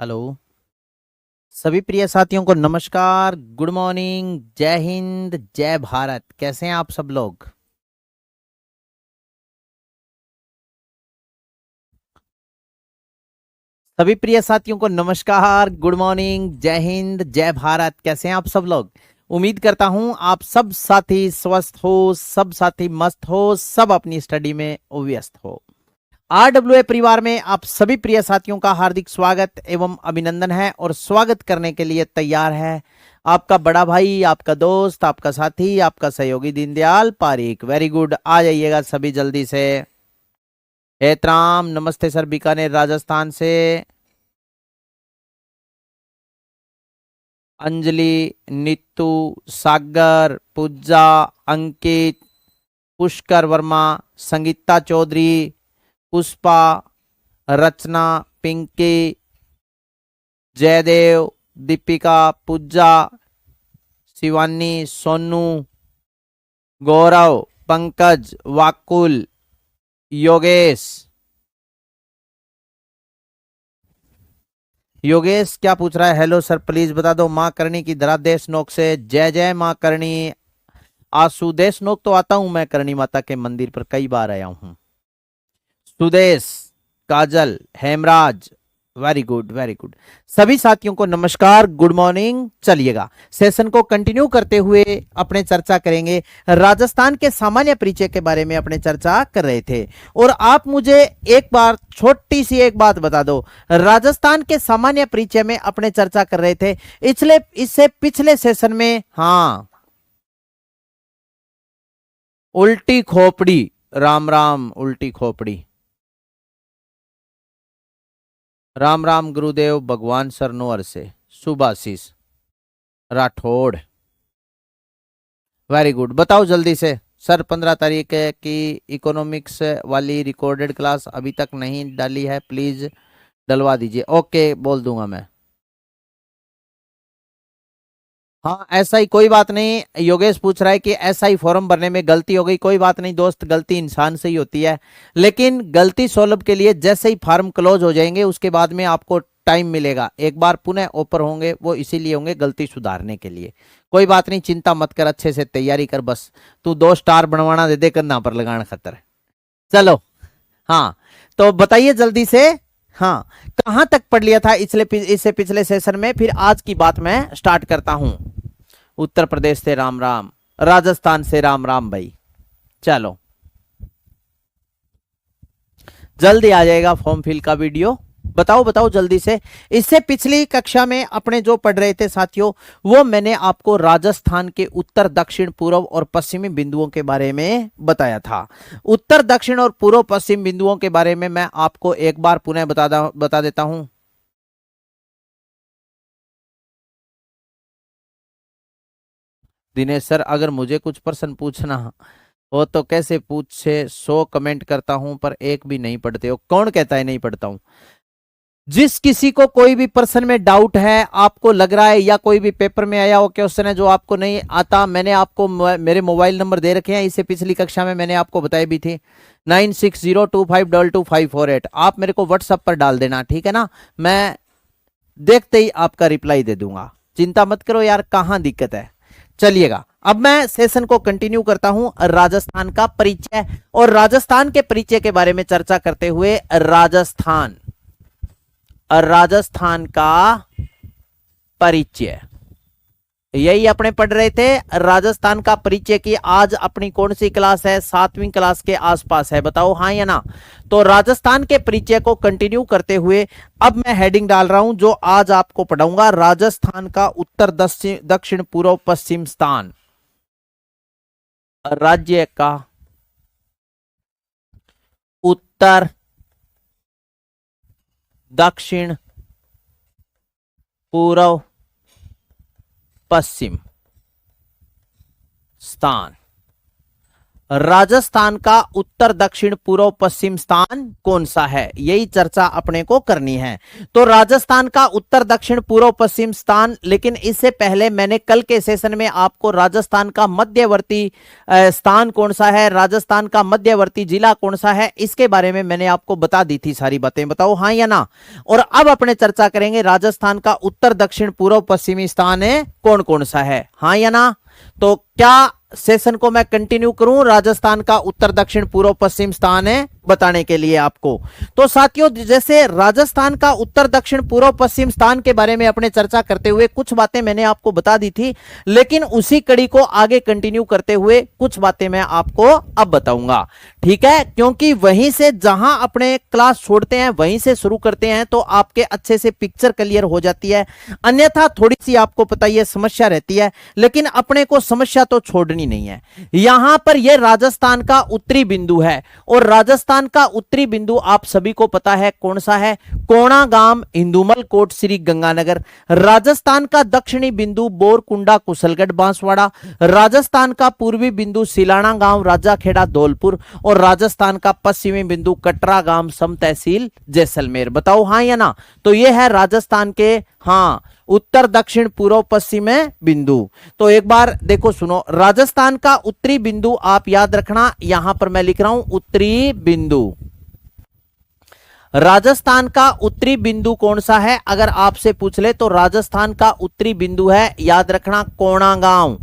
Hello. सभी प्रिय साथियों को नमस्कार, गुड मॉर्निंग, जय हिंद, जय भारत। कैसे हैं आप सब लोग? सभी प्रिय साथियों को नमस्कार, गुड मॉर्निंग, जय हिंद, जय भारत। कैसे हैं आप सब लोग? उम्मीद करता हूं आप सब साथी स्वस्थ हो, सब साथी मस्त हो, सब अपनी स्टडी में व्यस्त हो। RWA परिवार में आप सभी प्रिय साथियों का हार्दिक स्वागत एवं अभिनंदन है और स्वागत करने के लिए तैयार है आपका बड़ा भाई, आपका दोस्त, आपका साथी, आपका सहयोगी दीनदयाल पारीक। वेरी गुड, आ जाइएगा सभी जल्दी से। एतराम, नमस्ते सर, बीकानेर राजस्थान से। अंजलि, नीतू, सागर, पूजा, अंकित, पुष्कर वर्मा, संगीता चौधरी, पुष्पा, रचना, पिंकी, जयदेव, दीपिका, पूजा, शिवानी, सोनू, गौरव, पंकज, वाकुल, योगेश। योगेश क्या पूछ रहा है? हेलो सर, प्लीज बता दो। माँ करणी की धरा देशनोक से। जय जय माँ करणी। आसू देशनोक तो आता हूं मैं, करणी माता के मंदिर पर कई बार आया हूं। Sudesh, Kajal, Hemraj, very good very good. सभी साथियों को नमस्कार, गुड मॉर्निंग। चलिएगा सेशन को कंटिन्यू करते हुए अपने चर्चा करेंगे। राजस्थान के सामान्य परिचय के बारे में अपने चर्चा कर रहे थे और आप मुझे एक बार छोटी सी एक बात बता दो। राजस्थान के सामान्य परिचय में अपने चर्चा कर रहे थे इससे पिछले सेशन में। हाँ, उल्टी खोपड़ी। राम राम उल्टी खोपड़ी। राम राम गुरुदेव भगवान सरनोर से। सुभाशीष राठौड़। वेरी गुड, बताओ जल्दी से। सर 15 तारीख की इकोनॉमिक्स वाली रिकॉर्डेड क्लास अभी तक नहीं डाली है, प्लीज डलवा दीजिए। ओके, बोल दूंगा मैं। हाँ, ऐसा ही, कोई बात नहीं। योगेश पूछ रहा है कि ऐसा ही फॉर्म भरने में गलती हो गई। कोई बात नहीं दोस्त, गलती इंसान से ही होती है, लेकिन गलती सॉल्व के लिए जैसे ही फॉर्म क्लोज हो जाएंगे उसके बाद में आपको टाइम मिलेगा। एक बार पुनः ओपर होंगे, वो इसीलिए होंगे गलती सुधारने के लिए। कोई बात नहीं, चिंता मत कर, अच्छे से तैयारी कर। बस तू 2 स्टार बनवाना दे दे, करना पर लगाना खतर। चलो, हाँ, तो बताइए जल्दी से। हाँ, कहां तक पढ़ लिया था इससे पिछले सेशन में? फिर आज की बात मैं स्टार्ट करता हूं। उत्तर प्रदेश से राम राम, राजस्थान से राम राम भाई। चलो, जल्दी आ जाएगा फॉर्म फिल का वीडियो। बताओ बताओ जल्दी से। इससे पिछली कक्षा में अपने जो पढ़ रहे थे साथियों, वो मैंने आपको राजस्थान के उत्तर, दक्षिण, पूर्व और पश्चिमी बिंदुओं के बारे में बताया था। उत्तर, दक्षिण और पूर्व पश्चिम बिंदुओं के बारे में मैं आपको एक बार पुनः बता देता हूं। दिनेश सर, अगर मुझे कुछ प्रश्न पूछना हो तो कैसे पूछे? 100 कमेंट करता हूं पर एक भी नहीं पढ़ते हो। कौन कहता है नहीं पढ़ता हूं? जिस किसी को कोई भी प्रश्न में डाउट है, आपको लग रहा है या कोई भी पेपर में आया हो क्वेश्चन है जो आपको नहीं आता, मैंने आपको मेरे मोबाइल नंबर दे रखे हैं। इसे पिछली कक्षा में मैंने आपको बताई भी थी, 9602522548। आप मेरे को व्हाट्सएप पर डाल देना, ठीक है ना? मैं देखते ही आपका रिप्लाई दे दूंगा। चिंता मत करो यार, कहां दिक्कत है। चलिएगा, अब मैं सेशन को कंटिन्यू करता हूं। राजस्थान का परिचय, और राजस्थान के परिचय के बारे में चर्चा करते हुए राजस्थान का परिचय, यही अपने पढ़ रहे थे। राजस्थान का परिचय की आज अपनी कौन सी क्लास है? 7वीं क्लास के आसपास है, बताओ हाँ या ना? तो राजस्थान के परिचय को कंटिन्यू करते हुए अब मैं हेडिंग डाल रहा हूं जो आज आपको पढ़ाऊंगा। राजस्थान का उत्तर, दक्षिण, पूर्व, पश्चिम स्थान। राज्य का उत्तर, दक्षिण, पूर्व, पश्चिम स्थान। राजस्थान का उत्तर दक्षिण पूर्व पश्चिम स्थान कौन सा है, यही चर्चा अपने को करनी है। तो राजस्थान का उत्तर दक्षिण पूर्व पश्चिम स्थान, लेकिन इससे पहले मैंने कल के सेशन में आपको राजस्थान का मध्यवर्ती स्थान कौन सा है, राजस्थान का मध्यवर्ती जिला कौन सा है, इसके बारे में मैंने आपको बता दी थी सारी बातें। बताओ हाँ या ना। और अब अपने चर्चा करेंगे राजस्थान का उत्तर दक्षिण पूर्व पश्चिमी स्थान है कौन कौन सा है, हाँ या ना। तो क्या सेशन को मैं कंटिन्यू करूं राजस्थान का उत्तर दक्षिण पूर्व पश्चिम स्थान है बताने के लिए आपको। तो साथियों, जैसे राजस्थान का उत्तर दक्षिण पूर्व पश्चिम स्थान के बारे में अपने चर्चा करते हुए कुछ बातें मैंने आपको बता दी थी, लेकिन उसी कड़ी को आगे कंटिन्यू करते हुए कुछ बातें मैं आपको अब बताऊंगा, ठीक है। क्योंकि वहीं से जहां अपने क्लास छोड़ते हैं वहीं से शुरू करते हैं तो आपके अच्छे से पिक्चर क्लियर हो जाती है, अन्यथा थोड़ी सी आपको पता है समस्या रहती है। लेकिन अपने को समस्या तो छोड़नी नहीं है। यहां पर यह राजस्थान का उत्तरी बिंदु है, और राजस्थान का उत्तरी बिंदु आप सभी को पता है कौन सा है, कोणागाम, इंदुमल कोट, श्री गंगानगर। राजस्थान का दक्षिणी बिंदु बोरकुंडा, कुशलगढ़, बांसवाड़ा। राजस्थान का पूर्वी बिंदु सिलाना गांव, राजाखेड़ा, धौलपुर। और राजस्थान का पश्चिमी बिंदु कटरा गांव, सम तहसील, जैसलमेर। बताओ हाँ या ना। तो यह है राजस्थान के हाँ उत्तर दक्षिण पूर्व पश्चिम बिंदु। तो एक बार देखो सुनो, राजस्थान का उत्तरी बिंदु आप याद रखना, यहां पर मैं लिख रहा हूं उत्तरी बिंदु। राजस्थान का उत्तरी बिंदु कौन सा है अगर आपसे पूछ ले तो राजस्थान का उत्तरी बिंदु है, याद रखना, Konagaon.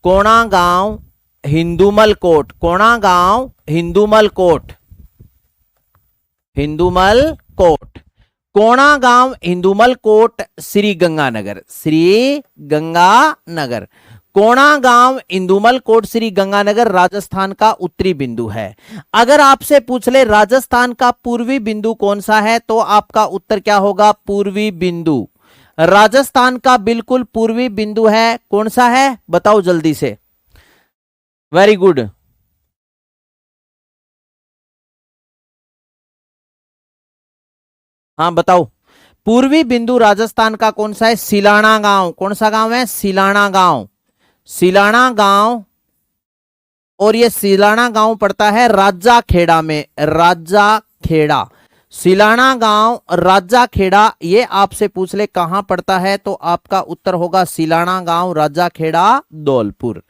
Konagaon, Hindumalkot. Konagaon, Hindumalkot. Hindumalkot, Konagaon, Hindumalkot, Shri Ganganagar. Shri Ganganagar, Konagaon, Indumalkot, Shri Ganganagar Rajasthan का उत्तरी बिंदु है। अगर आपसे पूछ ले राजस्थान का पूर्वी बिंदु कौन सा है तो आपका उत्तर क्या होगा, पूर्वी बिंदु। राजस्थान का बिल्कुल पूर्वी बिंदु है, कौन सा है बताओ जल्दी से। Very good. हाँ बताओ, पूर्वी बिंदु राजस्थान का कौन सा है, सिलाना गांव। कौन सा गांव है, सिलाना गांव। सिलाना गांव, और ये सिलाना गांव पड़ता है राजाखेड़ा में। राजाखेड़ा, सिलाना गांव, राजाखेड़ा, ये आपसे पूछ ले कहां पड़ता है तो आपका उत्तर होगा सिलाना गांव, राजाखेड़ा, धौलपुर।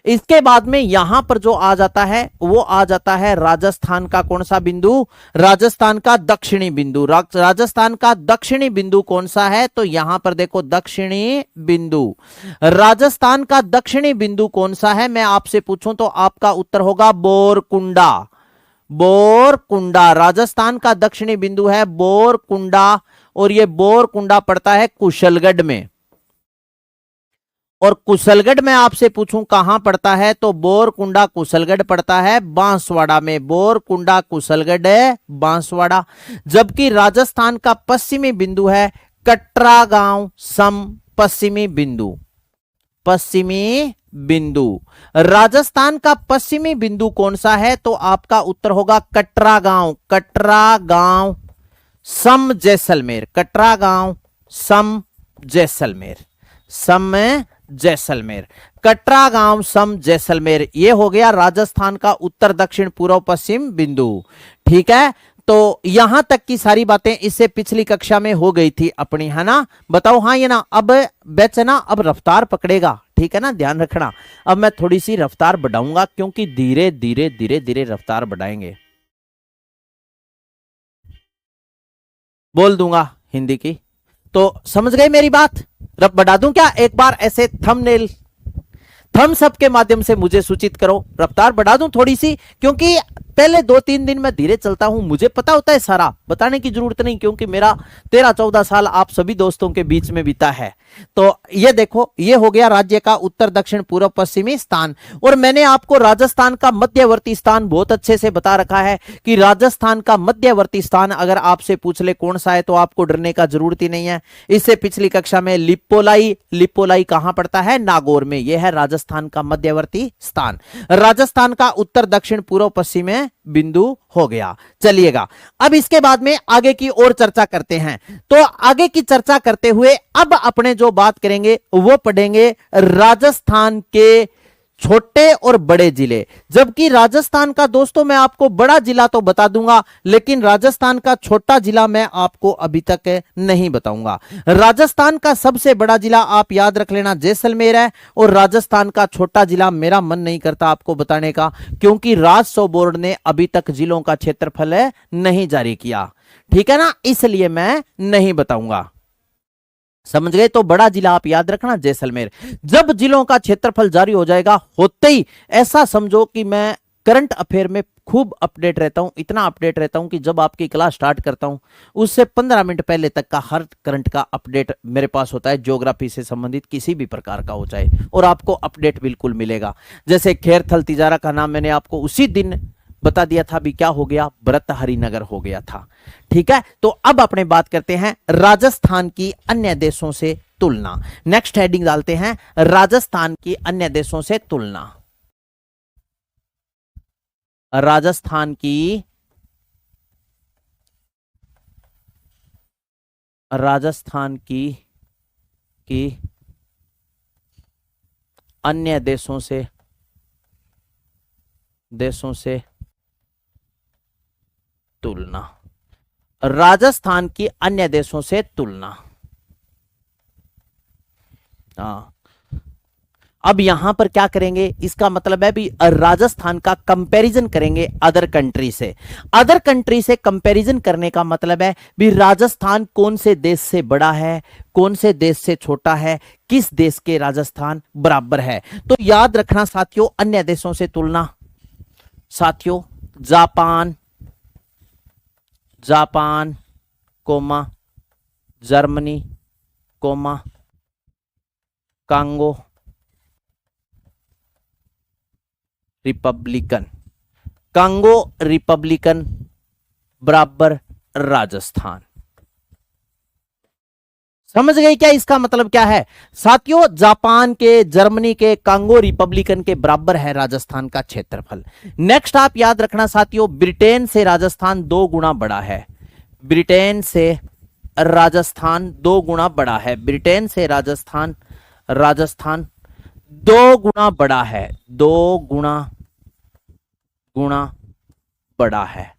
इसके बाद में यहां पर जो आ जाता है वो आ जाता है राजस्थान का कौन सा बिंदु, राजस्थान का दक्षिणी बिंदु। राजस्थान का दक्षिणी बिंदु कौन सा है तो यहां पर देखो दक्षिणी बिंदु। राजस्थान का दक्षिणी बिंदु कौन सा है मैं आपसे पूछूं तो आपका उत्तर होगा बोरकुंडा। बोरकुंडा, राजस्थान का दक्षिणी बिंदु है बोरकुंडा, और ये बोरकुंडा पड़ता है कुशलगढ़ में। और कुशलगढ़ में आपसे पूछूं कहां पड़ता है तो बोरकुंडा कुशलगढ़ पड़ता है बांसवाड़ा में। बोरकुंडा कुशलगढ़ बांसवाड़ा। जबकि राजस्थान का पश्चिमी बिंदु है कटरा गांव, सम पश्चिमी बिंदु। पश्चिमी बिंदु, राजस्थान का पश्चिमी बिंदु कौन सा है तो आपका उत्तर होगा कटरा गांव। कटरा गांव, सम जैसलमेर। कटरा गांव, सम जैसलमेर। सम जैसलमेर, कटरा गांव, सम जैसलमेर। ये हो गया राजस्थान का उत्तर दक्षिण पूर्व पश्चिम बिंदु, ठीक है। तो यहां तक की सारी बातें इससे पिछली कक्षा में हो गई थी अपनी, है ना। बताओ हाँ ये ना। अब बैच ना अब रफ्तार पकड़ेगा, ठीक है ना, ध्यान रखना। अब मैं थोड़ी सी रफ्तार बढ़ाऊंगा क्योंकि धीरे धीरे धीरे धीरे रफ्तार बढ़ाएंगे। बोल दूंगा हिंदी की, तो समझ गए मेरी बात। रब बढ़ा दूं क्या, एक बार ऐसे थंबनेल थम्स अप के माध्यम से मुझे सूचित करो, रफ्तार बढ़ा दूं थोड़ी सी, क्योंकि पहले 2-3 दिन मैं धीरे चलता हूं, मुझे पता होता है, सारा बताने की जरूरत नहीं, क्योंकि मेरा 13-14 साल आप सभी दोस्तों के बीच में बीता है। तो ये देखो, ये हो गया राज्य का उत्तर दक्षिण पूर्व पश्चिमी स्थान। और मैंने आपको राजस्थान का मध्यवर्ती स्थान बहुत अच्छे से बता रखा है कि राजस्थान का मध्यवर्ती स्थान अगर आपसे पूछ ले कौन सा है तो आपको डरने का जरूरत ही नहीं है। इससे पिछली कक्षा में लिपोलाई, लिपोलाई कहां पड़ता है, नागौर में। यह है राजस्थान का मध्यवर्ती स्थान। राजस्थान का उत्तर दक्षिण पूर्व पश्चिम बिंदु हो गया। चलिएगा अब इसके बाद में आगे की और चर्चा करते हैं। तो आगे की चर्चा करते हुए अब अपने जो बात करेंगे वो पढ़ेंगे राजस्थान के छोटे और बड़े जिले, जबकि राजस्थान का दोस्तों मैं आपको बड़ा जिला तो बता दूंगा, लेकिन राजस्थान का छोटा जिला मैं आपको अभी तक नहीं बताऊंगा। राजस्थान का सबसे बड़ा जिला आप याद रख लेना जैसलमेर है, और राजस्थान का छोटा जिला मेरा मन नहीं करता आपको बताने का, क्योंकि राजस्व बोर्ड ने अभी तक जिलों का क्षेत्रफल नहीं जारी किया, ठीक है ना, इसलिए मैं नहीं बताऊंगा। समझ गए? तो बड़ा जिला आप याद रखना जैसलमेर। जब जिलों का क्षेत्रफल जारी हो जाएगा, होते ही ऐसा समझो कि मैं करंट अफेयर में खूब अपडेट रहता हूं, इतना अपडेट रहता हूं कि जब आपकी क्लास स्टार्ट करता हूं उससे 15 मिनट पहले तक का हर करंट का अपडेट मेरे पास होता है, ज्योग्राफी से संबंधित किसी भी प्रकार का हो जाए, और आपको अपडेट बिल्कुल मिलेगा। जैसे खेरथल तिजारा का नाम मैंने आपको उसी दिन बता दिया था, भी क्या हो गया, व्रत हरिनगर हो गया था, ठीक है। तो अब अपने बात करते हैं राजस्थान की अन्य देशों से तुलना। नेक्स्ट हेडिंग डालते हैं राजस्थान की अन्य देशों से तुलना। राजस्थान की अन्य देशों से तुलना। राजस्थान की अन्य देशों से तुलना। अब यहां पर क्या करेंगे, इसका मतलब है भी राजस्थान का कंपैरिजन करेंगे अदर कंट्री से। अदर कंट्री से कंपैरिजन करने का मतलब है भी राजस्थान कौन से देश से बड़ा है, कौन से देश से छोटा है, किस देश के राजस्थान बराबर है। तो याद रखना साथियों, अन्य देशों से तुलना, साथियों Japan comma Germany comma Congo republican बराबर राजस्थान। समझ गए क्या इसका मतलब क्या है साथियों? जापान के, जर्मनी के, कांगो रिपब्लिकन के बराबर है राजस्थान का क्षेत्रफल। नेक्स्ट आप याद रखना साथियों, ब्रिटेन से राजस्थान 2 गुना बड़ा है। ब्रिटेन से राजस्थान 2 गुना बड़ा है। ब्रिटेन से राजस्थान 2 गुना बड़ा है। 2 गुना बड़ा है।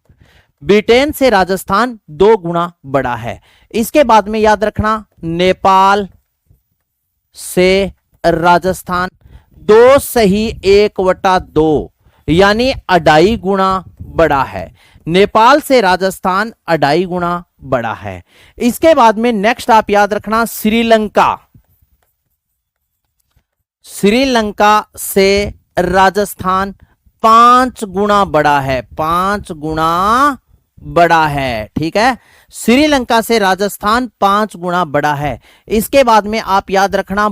ब्रिटेन से राजस्थान 2 गुना बड़ा है। इसके बाद में याद रखना, नेपाल से राजस्थान 2 सही 1/2 यानी 2.5 गुना बड़ा है। नेपाल से राजस्थान 2.5 गुना बड़ा है। इसके बाद में नेक्स्ट आप याद रखना, श्रीलंका से राजस्थान 5 गुना बड़ा है। 5 गुना बड़ा है, ठीक है। श्रीलंका से राजस्थान 5 गुना बड़ा है। इसके बाद में आप याद रखना,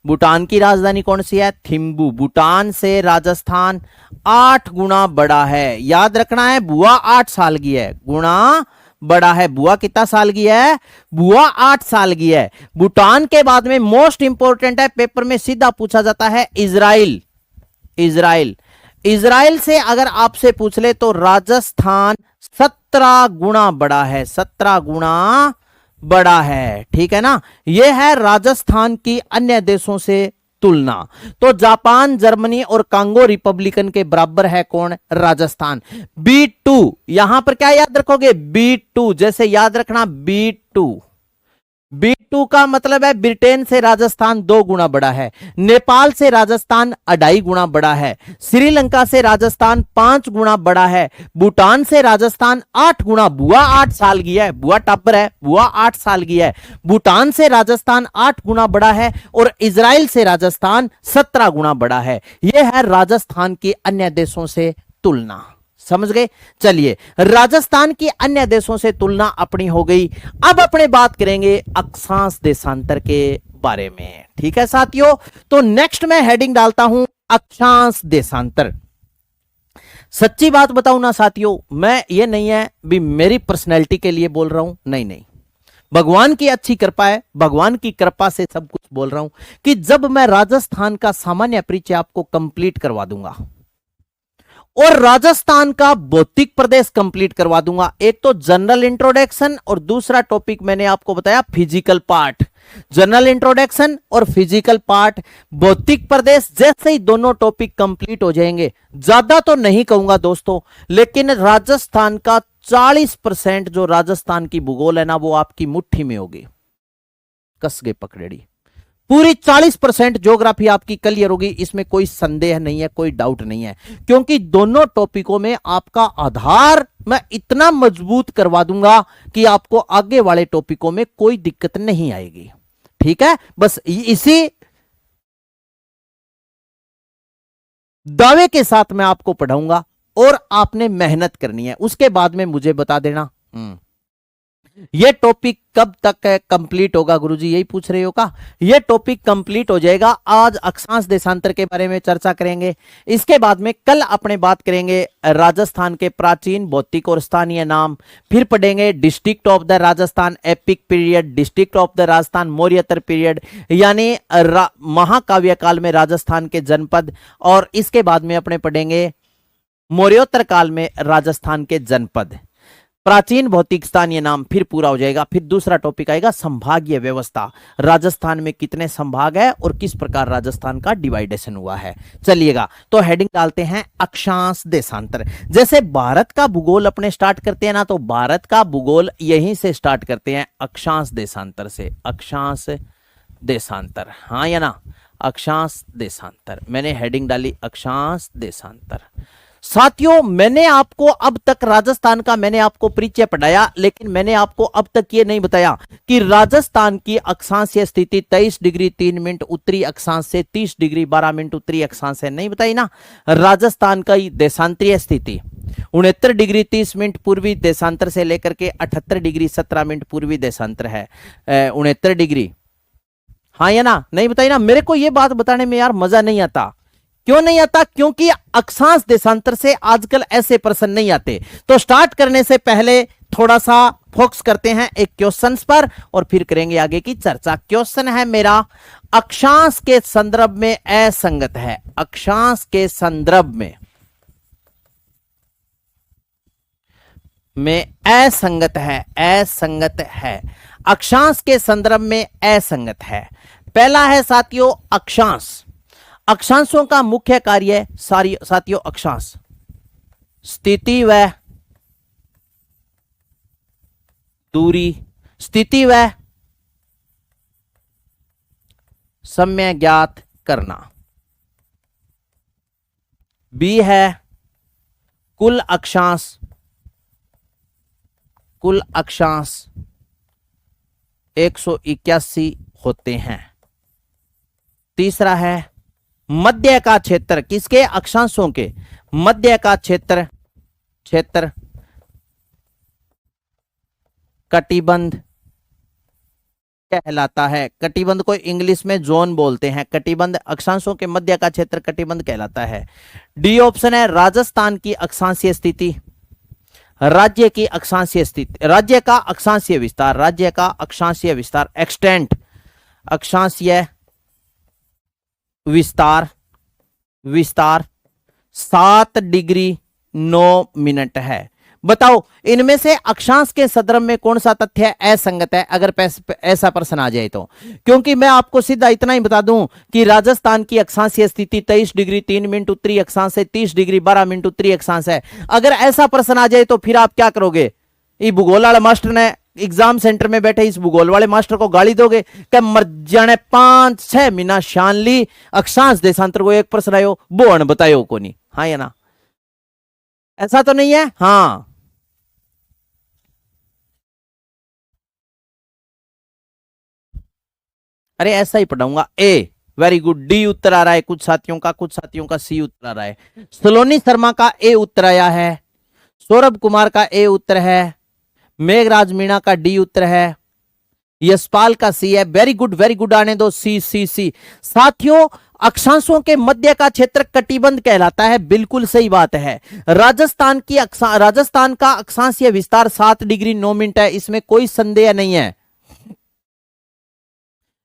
भूटान की राजधानी कौन सी है? थिम्पू। भूटान से राजस्थान 8 गुना बड़ा है। याद रखना है, बुआ 8 साल की है, गुना बड़ा है। बुआ कितना साल की है? बुआ 8 साल की है। भूटान के बाद में मोस्ट इंपोर्टेंट है, पेपर में सीधा पूछा जाता है, इजराइल से अगर आपसे पूछ ले तो राजस्थान 17 गुना बड़ा है। 17 गुना बड़ा है, ठीक है ना। यह है राजस्थान की अन्य देशों से तुलना। तो जापान, जर्मनी और कांगो रिपब्लिकन के बराबर है कौन? राजस्थान। B2 यहां पर क्या याद रखोगे? B2 जैसे याद रखना, B2 का मतलब है ब्रिटेन से राजस्थान 2 गुना बड़ा है। नेपाल से राजस्थान 2.5 गुना बड़ा है। श्रीलंका से राजस्थान 5 गुना बड़ा है। भूटान से राजस्थान 8 गुना, बुआ 8 साल की है, बुआ टप्पर है, बुआ 8 साल की है। भूटान से राजस्थान 8 गुना बड़ा है और इजराइल से राजस्थान 17 गुना बड़ा है। यह है राजस्थान की अन्य देशों से तुलना। समझ गए? चलिए, राजस्थान की अन्य देशों से तुलना अपनी हो गई। अब अपने बात करेंगे अक्षांश देशांतर के बारे में, ठीक है साथियों। तो नेक्स्ट मैं हेडिंग डालता हूं अक्षांश देशांतर। सच्ची बात बताऊं ना साथियों, मैं ये नहीं है भी मेरी पर्सनैलिटी के लिए बोल रहा हूं, नहीं, भगवान की अच्छी कृपा है, भगवान की कृपा से सब कुछ बोल रहा हूं कि जब मैं राजस्थान का सामान्य परिचय आपको कंप्लीट करवा दूंगा और राजस्थान का भौतिक प्रदेश कंप्लीट करवा दूंगा, एक तो जनरल इंट्रोडक्शन और दूसरा टॉपिक मैंने आपको बताया फिजिकल पार्ट। जनरल इंट्रोडक्शन और फिजिकल पार्ट, भौतिक प्रदेश, जैसे ही दोनों टॉपिक कंप्लीट हो जाएंगे, ज्यादा तो नहीं कहूंगा दोस्तों, लेकिन राजस्थान का 40% जो राजस्थान की भूगोल है ना, वो आपकी मुट्ठी में होगी, कस के पकड़ेड़ी। पूरी 40% ज्योग्राफी आपकी क्लियर होगी, इसमें कोई संदेह नहीं है, कोई डाउट नहीं है, क्योंकि दोनों टॉपिकों में आपका आधार मैं इतना मजबूत करवा दूंगा कि आपको आगे वाले टॉपिकों में कोई दिक्कत नहीं आएगी। ठीक है, बस इसी दावे के साथ मैं आपको पढ़ाऊंगा और आपने मेहनत करनी है, उसके बाद में मुझे बता देना ये टॉपिक कब तक कंप्लीट होगा। गुरुजी यही पूछ रहे हो का? ये टॉपिक कंप्लीट हो जाएगा, आज अक्षांश देशांतर के बारे में चर्चा करेंगे, इसके बाद में कल अपने बात करेंगे राजस्थान के प्राचीन भौतिक और स्थानीय नाम, फिर पढ़ेंगे district of the Rajasthan epic period, district of the Rajasthan मौर्यतर पीरियड, यानी महाकाव्य काल में राजस्थान के जनपद, और इसके बाद में अपने पढ़ेंगे मौर्योत्तर काल में राजस्थान के जनपद, प्राचीन भौतिक स्थानीय नाम, फिर पूरा हो जाएगा। फिर दूसरा टॉपिक आएगा संभागीय व्यवस्था, राजस्थान में कितने संभाग है और किस प्रकार राजस्थान का डिवाइडेशन हुआ है। चलिएगा, तो हेडिंग डालते हैं अक्षांश देशांतर। जैसे भारत का भूगोल अपने स्टार्ट करते हैं ना, तो भारत का भूगोल यहीं से स्टार्ट करते हैं, अक्षांश देशांतर से। अक्षांश देशांतर, हाँ या ना, अक्षांश देशांतर, मैंने हेडिंग डाली अक्षांश देशांतर। साथियों, मैंने आपको अब तक राजस्थान का मैंने आपको परिचय पढ़ाया, लेकिन मैंने आपको अब तक ये नहीं बताया कि राजस्थान की अक्षांशीय स्थिति 23 डिग्री 3 मिनट उत्तरी अक्षांश से 30 डिग्री 12 मिनट उत्तरी अक्षांश से, नहीं बताई ना। राजस्थान का देशांतरीय स्थिति 69 डिग्री 30 मिनट पूर्वी देशांतर से लेकर के 78 डिग्री 17 मिनट पूर्वी देशांतर है। 69 डिग्री, हाँ या ना, नहीं बताई ना। मेरे को ये बात बताने में यार मजा नहीं आता। क्यों नहीं आता? क्योंकि अक्षांश देशांतर से आजकल ऐसे प्रश्न नहीं आते। तो स्टार्ट करने से पहले थोड़ा सा फोकस करते हैं एक क्वेश्चंस पर और फिर करेंगे आगे की चर्चा। क्वेश्चन है मेरा, अक्षांश के संदर्भ में असंगत है, अक्षांश के संदर्भ में असंगत है, असंगत है, अक्षांश के संदर्भ में असंगत है। पहला है साथियों अक्षांश। अक्षांशों का मुख्य कार्य साथियों अक्षांश स्थिति व दूरी, स्थिति व समय ज्ञात करना। बी है कुल अक्षांश, कुल अक्षांश 181 होते हैं। तीसरा है मध्य का क्षेत्र, किसके? अक्षांशों के मध्य का क्षेत्र, क्षेत्र कटिबंध कहलाता है। कटिबंध को इंग्लिश में जोन बोलते हैं। कटिबंध, अक्षांशों के मध्य का क्षेत्र कटिबंध कहलाता है। डी ऑप्शन है राजस्थान की अक्षांशीय स्थिति, राज्य की अक्षांशीय स्थिति, राज्य का अक्षांशीय विस्तार, राज्य का अक्षांशीय विस्तार, एक्सटेंट, अक्षांशीय विस्तार, विस्तार 7 डिग्री 9 मिनट है। बताओ इनमें से अक्षांश के संदर्भ में कौन सा तथ्य असंगत है, अगर ऐसा प्रश्न आ जाए तो। क्योंकि मैं आपको सीधा इतना ही बता दूं कि राजस्थान की अक्षांशीय स्थिति 23 डिग्री 3 मिनट उत्तरी अक्षांश से 30 डिग्री 12 मिनट उत्तरी अक्षांश है। अगर ऐसा प्रश्न आ जाए तो फिर आप क्या करोगे? ये भूगोल वाले मास्टर ने एग्जाम सेंटर में बैठे इस भूगोल वाले मास्टर को गाली दोगे कि मर जाने 5-6 महीना शान ली, अक्षांश देशांतर को एक प्रश्न आयो वो अण बतायो को नहीं, हाँ या ना? ऐसा तो नहीं है? हाँ, अरे ऐसा ही पढ़ाऊंगा। ए वेरी गुड, डी उत्तर आ रहा है कुछ साथियों का, कुछ साथियों का सी उत्तर आ रहा है। सलोनी शर्मा का ए उत्तर आया है, सौरभ कुमार का ए उत्तर है, मेघराज मीणा का डी उत्तर है, यशपाल का सी है। वेरी गुड, आने दो सी सी सी। साथियों अक्षांशों के मध्य का क्षेत्र कटिबंध कहलाता है, बिल्कुल सही बात है। राजस्थान का अक्षांशीय विस्तार 7 डिग्री 9 मिनट है, इसमें कोई संदेह नहीं है।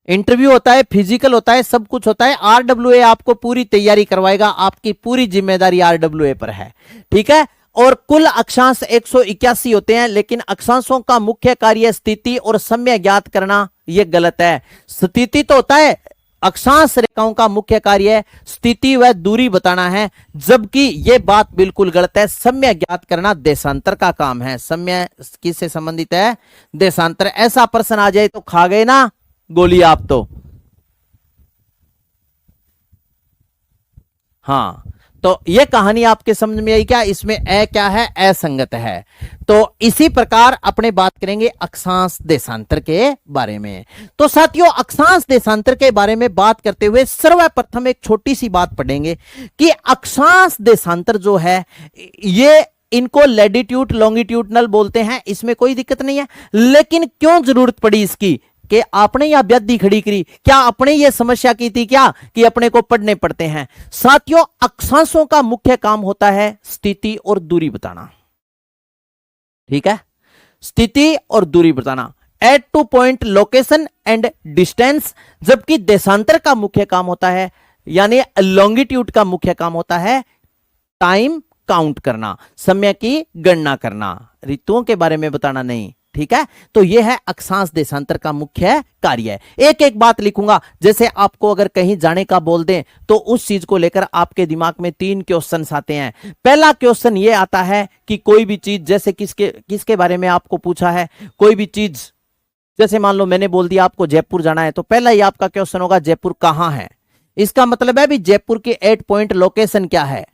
इंटरव्यू होता है, फिजिकल होता है, सब कुछ होता है। आरडब्ल्यूए आपको पूरी तैयारी करवाएगा, आपकी पूरी जिम्मेदारी आरडब्ल्यूए पर है, ठीक है। और कुल अक्षांश 181 होते हैं, लेकिन अक्षांशों का मुख्य कार्य स्थिति और समय ज्ञात करना, यह गलत है। स्थिति तो होता है, अक्षांश रेखाओं का मुख्य कार्य स्थिति व दूरी बताना है, जबकि यह बात बिल्कुल गलत है। समय ज्ञात करना देशांतर का काम है। समय किससे संबंधित है? देशांतर। ऐसा प्रश्न आ जाए तो खा गए ना गोली आप तो। हाँ, तो यह कहानी आपके समझ में आई क्या? इसमें ए क्या है? असंगत है। तो इसी प्रकार अपने बात करेंगे अक्षांश देशांतर के बारे में। तो साथियों, अक्षांश देशांतर के बारे में बात करते हुए सर्वप्रथम एक छोटी सी बात पढ़ेंगे कि अक्षांश देशांतर जो है, ये इनको लैटिट्यूड लॉन्गिट्यूडनल बोलते हैं, इसमें कोई दिक्कत नहीं है। लेकिन क्यों जरूरत पड़ी इसकी कि आपने यह व्याधि खड़ी करी? क्या आपने यह समस्या की थी क्या कि अपने को पढ़ने पड़ते हैं? साथियों, अक्षांशों का मुख्य काम होता है स्थिति और दूरी बताना। ठीक है, स्थिति और दूरी बताना, at to point location and distance. जबकि देशांतर का मुख्य काम होता है, यानी लॉन्गिट्यूड का मुख्य काम होता है टाइम काउंट करना, समय की गणना करना, ऋतुओं के बारे में बताना नहीं। ठीक है, तो यह है अक्षांश देशांतर का मुख्य कार्य। एक एक बात लिखूंगा, जैसे आपको अगर कहीं जाने का बोल दें तो उस चीज को लेकर आपके दिमाग में 3 क्वेश्चन आते हैं। पहला क्वेश्चन यह आता है कि कोई भी चीज, जैसे किसके बारे में आपको पूछा है, कोई भी चीज, जैसे मान लो मैंने बोल दिया आपको जयपुर जाना है, तो पहला ही आपका क्वेश्चन होगा जयपुर कहां है। इसका मतलब है भी जयपुर की 8 पॉइंट लोकेशन क्या है।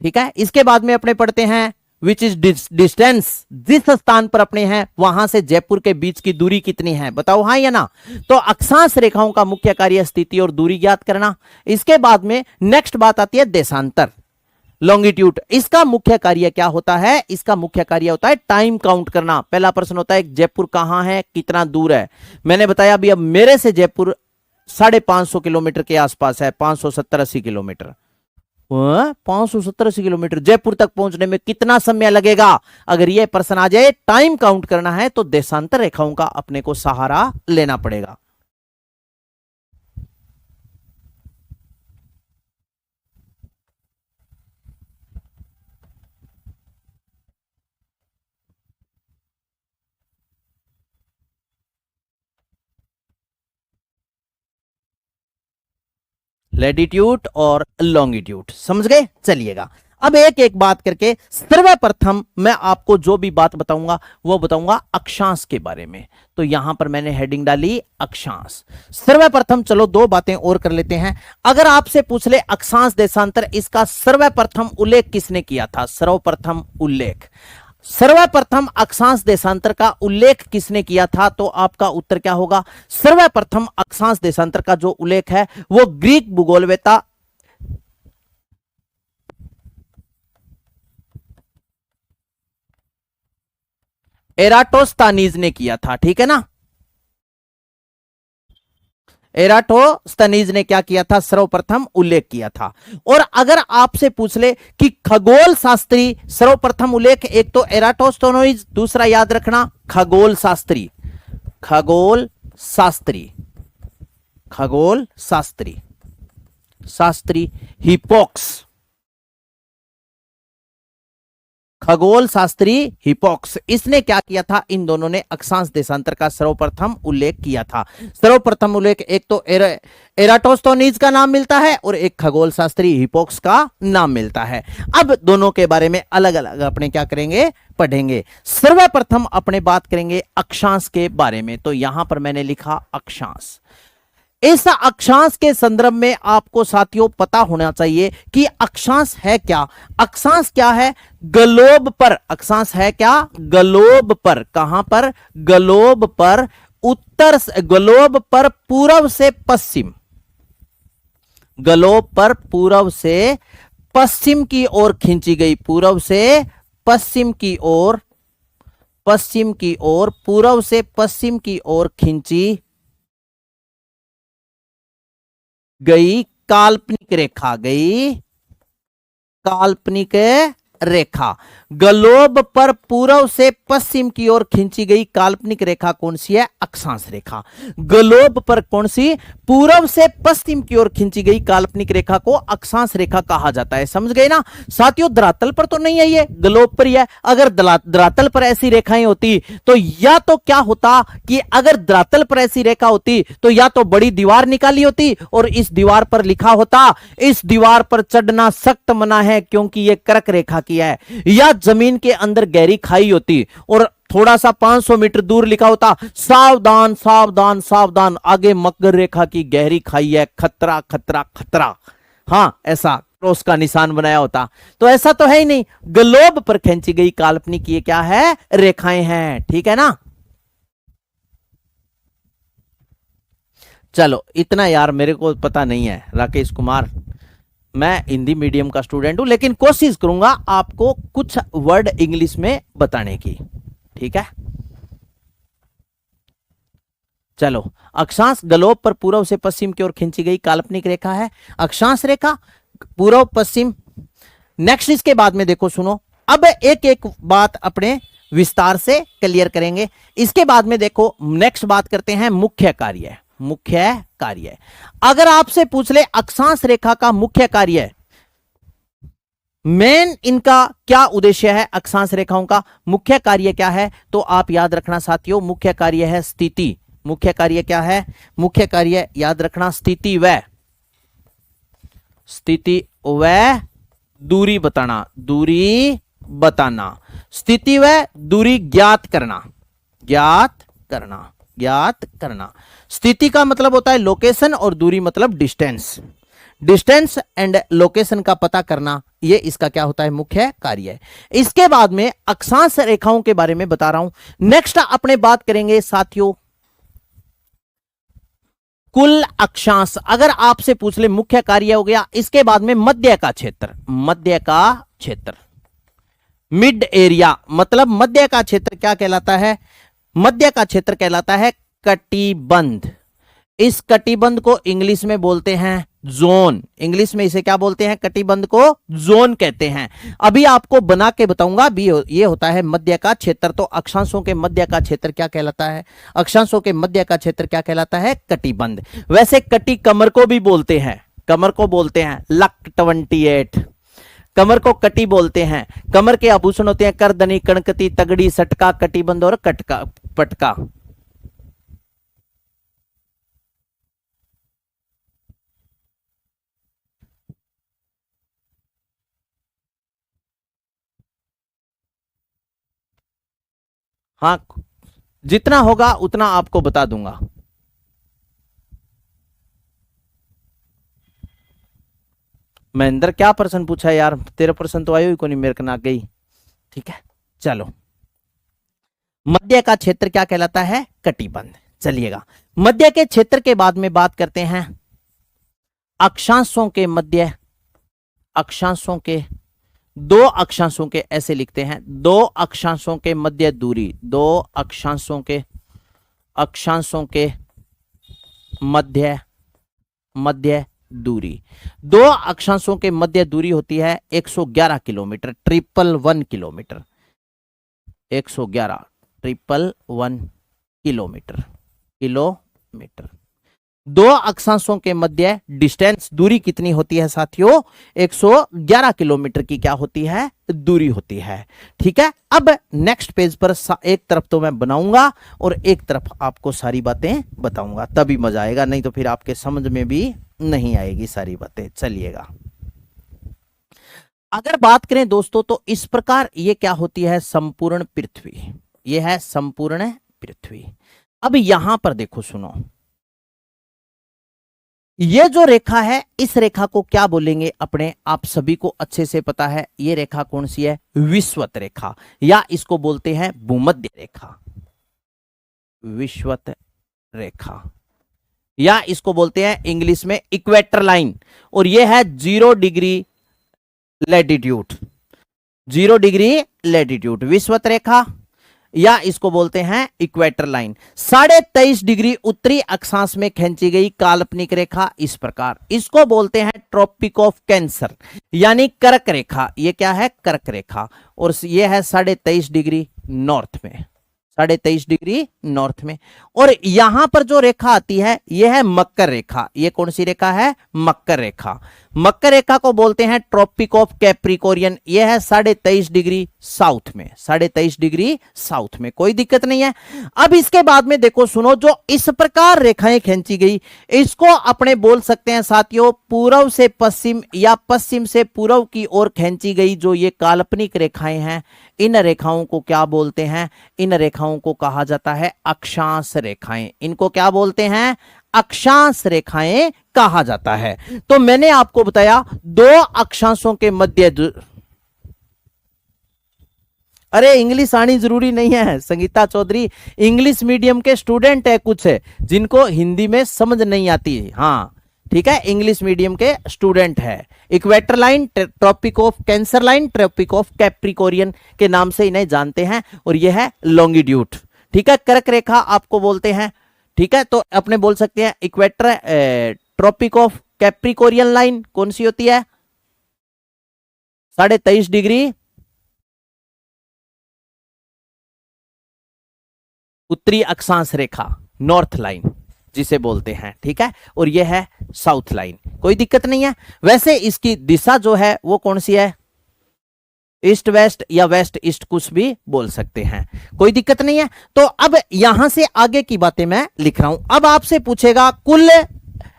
ठीक है, इसके बाद में अपने पढ़ते हैं विच इज डिस्टेंस, जिस स्थान पर अपने हैं वहां से जयपुर के बीच की दूरी कितनी है, बताओ हाँ या ना। तो अक्षांश रेखाओं का मुख्य कार्य स्थिति और दूरी ज्ञात करना। इसके बाद में नेक्स्ट बात आती है देशांतर, लॉन्गिट्यूड। इसका मुख्य कार्य क्या होता है? इसका मुख्य कार्य होता है टाइम काउंट करना। पहला प्रश्न होता है जयपुर कहां है, कितना दूर है। मैंने बताया अभी, अब मेरे से जयपुर 550 किलोमीटर के आसपास है, 570-80 किलोमीटर। 570-80 किलोमीटर जयपुर तक पहुंचने में कितना समय लगेगा? अगर यह प्रश्न आ जाए, टाइम काउंट करना है, तो देशांतर रेखाओं का अपने को सहारा लेना पड़ेगा। लैटिट्यूड और लॉन्गिट्यूड समझ गए? चलिएगा, अब एक एक बात करके सर्वप्रथम मैं आपको जो भी बात बताऊंगा वो बताऊंगा अक्षांश के बारे में। तो यहां पर मैंने हेडिंग डाली अक्षांश। सर्वप्रथम चलो 2 बातें और कर लेते हैं। अगर आपसे पूछ ले अक्षांश देशांतर, इसका सर्वप्रथम उल्लेख किसने किया था? सर्वप्रथम अक्षांश देशांतर का उल्लेख किसने किया था? तो आपका उत्तर क्या होगा? सर्वप्रथम अक्षांश देशांतर का जो उल्लेख है वो ग्रीक भूगोलवेत्ता एराटोस्थानीज ने किया था। ठीक है ना, एराटोस्थनीज ने क्या किया था? सर्वप्रथम उल्लेख किया था। और अगर आपसे पूछ ले कि खगोल शास्त्री सर्वप्रथम उल्लेख, एक तो एराटोस्थनीज, दूसरा याद रखना खगोल शास्त्री, खगोल शास्त्री, खगोल शास्त्री, शास्त्री हिप्पोक्स, खगोल शास्त्री हिप्पोक्स, इसने क्या किया था? इन दोनों ने अक्षांश देशांतर का सर्वप्रथम उल्लेख किया था। सर्वप्रथम उल्लेख एक तो एराटोस्थनीज का नाम मिलता है और एक खगोल शास्त्री हिप्पोक्स का नाम मिलता है। अब दोनों के बारे में अलग अलग अपने क्या करेंगे? पढ़ेंगे। सर्वप्रथम अपने बात करेंगे अक्षांश के बारे में। तो यहां पर मैंने लिखा अक्षांश। इस अक्षांश के संदर्भ में आपको साथियों पता होना चाहिए कि अक्षांश है क्या। अक्षांश क्या है? ग्लोब पर अक्षांश है क्या? ग्लोब पर। कहां पर? ग्लोब पर उत्तर, ग्लोब पर पूर्व से पश्चिम, ग्लोब पर पूर्व से पश्चिम की ओर खींची गई, पूर्व से पश्चिम की ओर, पश्चिम की ओर, पूर्व से पश्चिम की ओर खींची गई काल्पनिक रेखा, गई काल्पनिक रेखा ग्लोब पर पूर्व से पश्चिम की ओर खींची गई काल्पनिक रेखा कौन सी है? अक्षांश रेखा। ग्लोब पर कौन सी? पूर्व से पश्चिम की ओर खींची गई काल्पनिक रेखा को अक्षांश रेखा कहा जाता है। समझ गए ना साथियों? धरातल पर तो नहीं है, ये ग्लोब पर ही है। अगर धरातल पर ऐसी रेखाएं होती तो या तो क्या होता कि अगर धरातल पर ऐसी रेखा होती तो या तो बड़ी दीवार निकाली होती और इस दीवार पर लिखा होता इस दीवार पर चढ़ना सख्त मना है क्योंकि यह कर्क रेखा की है, या जमीन के अंदर गहरी खाई होती और थोड़ा सा 500 मीटर दूर लिखा होता सावधान सावधान सावधान, आगे मकर रेखा की गहरी खाई है, खतरा खतरा खतरा। हां, ऐसा क्रॉस का निशान बनाया होता। तो ऐसा तो है ही नहीं, ग्लोब पर खींची गई काल्पनिक ये क्या है? रेखाएं हैं। ठीक है ना? चलो इतना यार मेरे को पता नहीं है राकेश कुमार, मैं हिंदी मीडियम का स्टूडेंट हूं, लेकिन कोशिश करूंगा आपको कुछ वर्ड इंग्लिश में बताने की। ठीक है, चलो। अक्षांश ग्लोब पर पूर्व से पश्चिम की ओर खींची गई काल्पनिक रेखा है अक्षांश रेखा, पूर्व पश्चिम। नेक्स्ट इसके बाद में देखो, सुनो, अब एक एक बात अपने विस्तार से क्लियर करेंगे। इसके बाद में देखो नेक्स्ट बात करते हैं मुख्य कार्य। मुख्य कार्य, अगर आपसे पूछ ले अक्षांश रेखा का मुख्य कार्य, मेन इनका क्या उद्देश्य है, अक्षांश रेखाओं का मुख्य कार्य क्या है, तो आप याद रखना साथियों, मुख्य कार्य है स्थिति। मुख्य कार्य क्या है? मुख्य कार्य याद रखना स्थिति व दूरी बताना। दूरी बताना, स्थिति व दूरी ज्ञात करना। ज्ञात करना, ज्ञात करना। स्थिति का मतलब होता है लोकेशन और दूरी मतलब डिस्टेंस। डिस्टेंस एंड लोकेशन का पता करना, ये इसका क्या होता है? मुख्य कार्य। इसके बाद में अक्षांश रेखाओं के बारे में बता रहा हूं। नेक्स्ट अपने बात करेंगे साथियों कुल अक्षांश। अगर आपसे पूछ ले मुख्य कार्य हो गया, इसके बाद में मध्य का क्षेत्र। मध्य का क्षेत्र, मिड एरिया, मतलब मध्य का क्षेत्र क्या कहलाता है? मध्य का क्षेत्र कहलाता है कटिबंध। इस कटिबंध को इंग्लिश में बोलते हैं जोन। इंग्लिश में इसे क्या बोलते हैं? कटिबंध को जोन कहते हैं। अभी आपको बना के बताऊंगा भी। ये होता है मध्य का क्षेत्र। तो अक्षांशों के मध्य का क्षेत्र क्या कहलाता है? अक्षांशों के मध्य का क्षेत्र क्या कहलाता है? कटिबंध। वैसे कटी कमर को भी बोलते हैं, कमर को बोलते हैं लक 28। कमर को कटी बोलते हैं। कमर के आभूषण होते हैं करदनी, कणकती, तगड़ी, सटका, कटिबंध और कटका पटका। हाँ, जितना होगा उतना आपको बता दूंगा। महेंद्र क्या प्रश्न पूछा है यार? तेरा प्रश्न तो आयो ही को नहीं, मेरे को ना गई। ठीक है, चलो। मध्य का क्षेत्र क्या कहलाता है? कटिबंध। चलिएगा, मध्य के क्षेत्र के बाद में बात करते हैं अक्षांशों के मध्य। अक्षांशों के दो अक्षांशों के, ऐसे लिखते हैं, दो अक्षांशों के मध्य दूरी। दो अक्षांशों के मध्य दूरी। दो अक्षांशों के मध्य दूरी होती है 111 किलोमीटर, 111 किलोमीटर। 111 किलोमीटर। दो अक्षांशों के मध्य डिस्टेंस, दूरी कितनी होती है साथियों? 111 किलोमीटर की क्या होती है? दूरी होती है। ठीक है, अब नेक्स्ट पेज पर एक तरफ तो मैं बनाऊंगा और एक तरफ आपको सारी बातें बताऊंगा, तभी मजा आएगा, नहीं तो फिर आपके समझ में भी नहीं आएगी सारी बातें। चलिएगा, अगर बात करें दोस्तों तो इस प्रकार ये क्या होती है? संपूर्ण पृथ्वी। ये है संपूर्ण पृथ्वी। अब यहां पर देखो, सुनो, ये जो रेखा है, इस रेखा को क्या बोलेंगे? अपने आप सभी को अच्छे से पता है, ये रेखा कौन सी है? विषुवत रेखा, या इसको बोलते हैं भूमध्य रेखा। विषुवत रेखा, या इसको बोलते हैं इंग्लिश में इक्वेटर लाइन। और ये है 0 डिग्री लैटिट्यूड। 0 डिग्री लैटिट्यूड विषुवत रेखा। या इसको बोलते हैं इक्वेटर लाइन। 23.5 डिग्री उत्तरी अक्षांश में खींची गई काल्पनिक रेखा इस प्रकार, इसको बोलते हैं ट्रॉपिक ऑफ कैंसर यानी कर्क रेखा। ये क्या है? कर्क रेखा। और ये है 23.5 डिग्री नॉर्थ में, 23.5 डिग्री नॉर्थ में। और यहां पर जो रेखा आती है यह है मकर रेखा। ये कौन सी रेखा है? मकर रेखा। मकर रेखा को बोलते हैं ट्रॉपिक ऑफ कैप्रिकोरियन। यह है 23.5 डिग्री साउथ में, 23.5 डिग्री साउथ में। कोई दिक्कत नहीं है। अब इसके बाद में देखो, सुनो, जो इस प्रकार रेखाएं खींची गई इसको अपने बोल सकते हैं साथियों पूर्व से पश्चिम या पश्चिम से पूर्व की ओर खींची गई जो ये काल्पनिक रेखाएं हैं, इन रेखाओं को क्या बोलते हैं? इन रेखाओं को कहा जाता है अक्षांश रेखाएं। इनको क्या बोलते हैं? अक्षांश रेखाएं कहा जाता है। तो मैंने आपको बताया दो अक्षांशों के मध्य अरे इंग्लिश आनी जरूरी नहीं है संगीता चौधरी, इंग्लिश मीडियम के स्टूडेंट है कुछ है जिनको हिंदी में समझ नहीं आती। हाँ ठीक है, इंग्लिश मीडियम के स्टूडेंट है। Equator line, tropic of cancer line, tropic of capricorn के नाम से इन्हें जानते हैं। और यह है लॉन्गिट्यूड। ठीक है, कर्क रेखा आपको बोलते हैं। ठीक है, तो अपने बोल सकते हैं इक्वेटर, ट्रॉपिक ऑफ कैप्रिकोरियन लाइन कौन सी होती है? 23.5 डिग्री उत्तरी अक्षांश रेखा, नॉर्थ लाइन जिसे बोलते हैं। ठीक है, और यह है साउथ लाइन। कोई दिक्कत नहीं है। वैसे इसकी दिशा जो है वो कौन सी है? ईस्ट वेस्ट या वेस्ट ईस्ट कुछ भी बोल सकते हैं, कोई दिक्कत नहीं है। तो अब यहां से आगे की बातें मैं लिख रहा हूं। अब आपसे पूछेगा कुल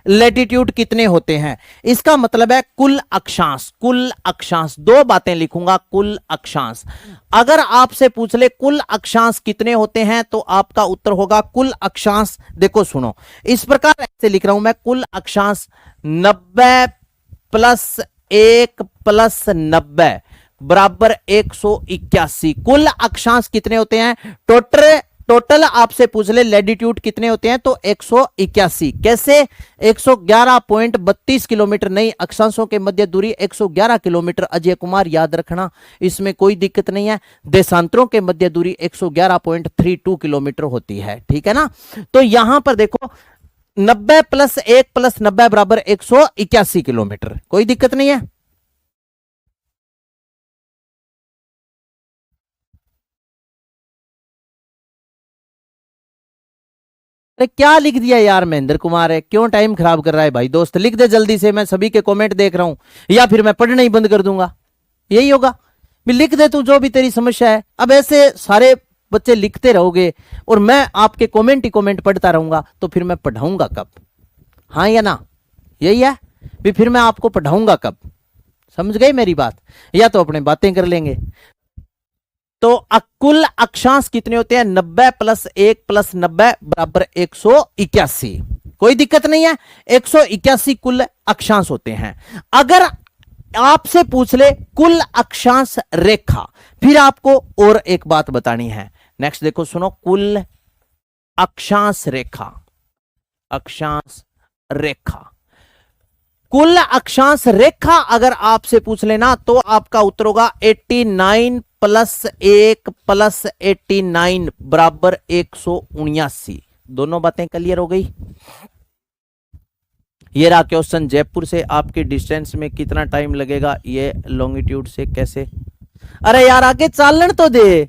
लैटिट्यूड कितने होते हैं? इसका मतलब है कुल अक्षांश। कुल अक्षांश, दो बातें लिखूंगा, कुल अक्षांश। अगर आपसे पूछ ले कुल अक्षांश कितने होते हैं तो आपका उत्तर होगा कुल अक्षांश। देखो सुनो, इस प्रकार ऐसे लिख रहा हूं मैं, कुल अक्षांश 90 + 1 + 90 बराबर 181। कुल अक्षांश कितने होते हैं? टोटल आपसे पूछ ले लैटिट्यूड कितने होते हैं तो 181। कैसे? 111.32 किलोमीटर। नहीं, अक्षांशों के मध्य दूरी 111 किलोमीटर। अजय कुमार याद रखना, इसमें कोई दिक्कत नहीं है। देशांतरों के मध्य दूरी 111.32 किलोमीटर होती है। ठीक है ना? तो यहां पर देखो 90 + 1 + 90 बराबर 181 किलोमीटर। कोई दिक्कत नहीं है। क्या लिख दिया यार महेंद्र कुमार है, क्यों टाइम खराब कर रहा है भाई दोस्त? लिख दे जल्दी से, मैं सभी के कमेंट देख रहा हूं, या फिर मैं पढ़ना ही बंद कर दूंगा। यही होगा, भी लिख दे तू जो भी तेरी समस्या है। अब ऐसे सारे बच्चे लिखते रहोगे और मैं आपके कमेंट ही कमेंट पढ़ता रहूंगा तो फिर मैं पढ़ाऊंगा कब? हाँ या ना? यही है भी, फिर मैं आपको पढ़ाऊंगा कब? समझ गए मेरी बात? या तो अपने बातें कर लेंगे। तो कुल अक्षांश कितने होते हैं? 90 + 1 + 90 बराबर 181। कोई दिक्कत नहीं है, 181 कुल अक्षांश होते हैं। अगर आपसे पूछ ले कुल अक्षांश रेखा, फिर आपको और एक बात बतानी है। नेक्स्ट देखो सुनो, कुल अक्षांश रेखा, अक्षांश रेखा, कुल अक्षांश रेखा अगर आपसे पूछ लेना तो आपका उत्तर होगा 89 + 1 + 89 बराबर 179। दोनों बातें क्लियर हो गई? ये रहा क्वेश्चन जयपुर से, आपके डिस्टेंस में कितना टाइम लगेगा ये लॉन्गिट्यूड से कैसे? अरे यार आगे चालन तो दे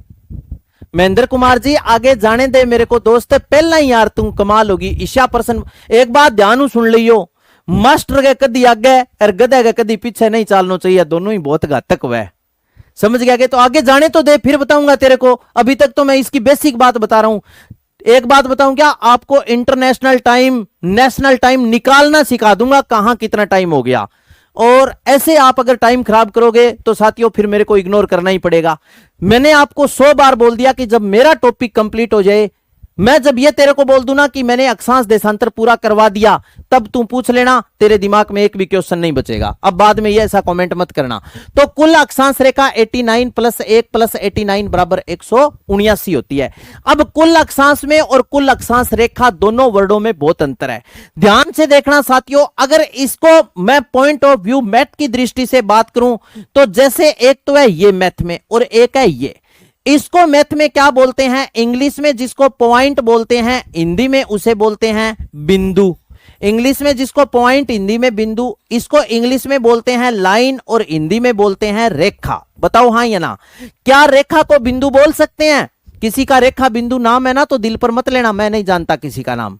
महेंद्र कुमार जी, आगे जाने दे मेरे को दोस्त। पहला ही यार तुम कमाल होगी। ईशा पर्सन, एक बात ध्यान सुन लियो, मास्टर के कदी आगे और गधा के कदी पीछे नहीं चलना चाहिए, दोनों ही बहुत घातक हुआ है। समझ गया कि? तो आगे जाने तो दे, फिर बताऊंगा तेरे को। अभी तक तो मैं इसकी बेसिक बात बता रहा हूं। एक बात बताऊं क्या आपको? इंटरनेशनल टाइम, नेशनल टाइम निकालना सिखा दूंगा, कहां कितना टाइम हो गया। और ऐसे आप अगर टाइम खराब करोगे तो साथियों फिर मेरे को इग्नोर करना ही पड़ेगा। मैंने आपको 100 बार बोल दिया कि जब मेरा टॉपिक कंप्लीट हो जाए, मैं जब ये तेरे को बोल दूं ना कि मैंने अक्षांश देशांतर पूरा करवा दिया, तब तू पूछ लेना, तेरे दिमाग में एक भी क्वेश्चन नहीं बचेगा। अब बाद में ये ऐसा कमेंट मत करना। तो कुल अक्षांश रेखा 89 + 1 + 89 बराबर 179 होती है। अब कुल अक्षांश में और कुल अक्षांश रेखा दोनों वर्डों में बहुत अंतर है। ध्यान से देखना साथियों, अगर इसको मैं पॉइंट ऑफ व्यू मैथ की दृष्टि से बात करूं तो जैसे एक तो है ये मैथ में और एक है ये। इसको मैथ में क्या बोलते हैं? इंग्लिश में जिसको पॉइंट बोलते हैं, हिंदी में उसे बोलते हैं बिंदु। इंग्लिश में जिसको पॉइंट, हिंदी में बिंदु, इसको इंग्लिश में बोलते हैं लाइन और हिंदी में बोलते हैं रेखा। बताओ हाँ या ना? क्या रेखा को बिंदु बोल सकते हैं? किसी का रेखा बिंदु नाम है ना, तो दिल पर मत लेना, मैं नहीं जानता किसी का नाम।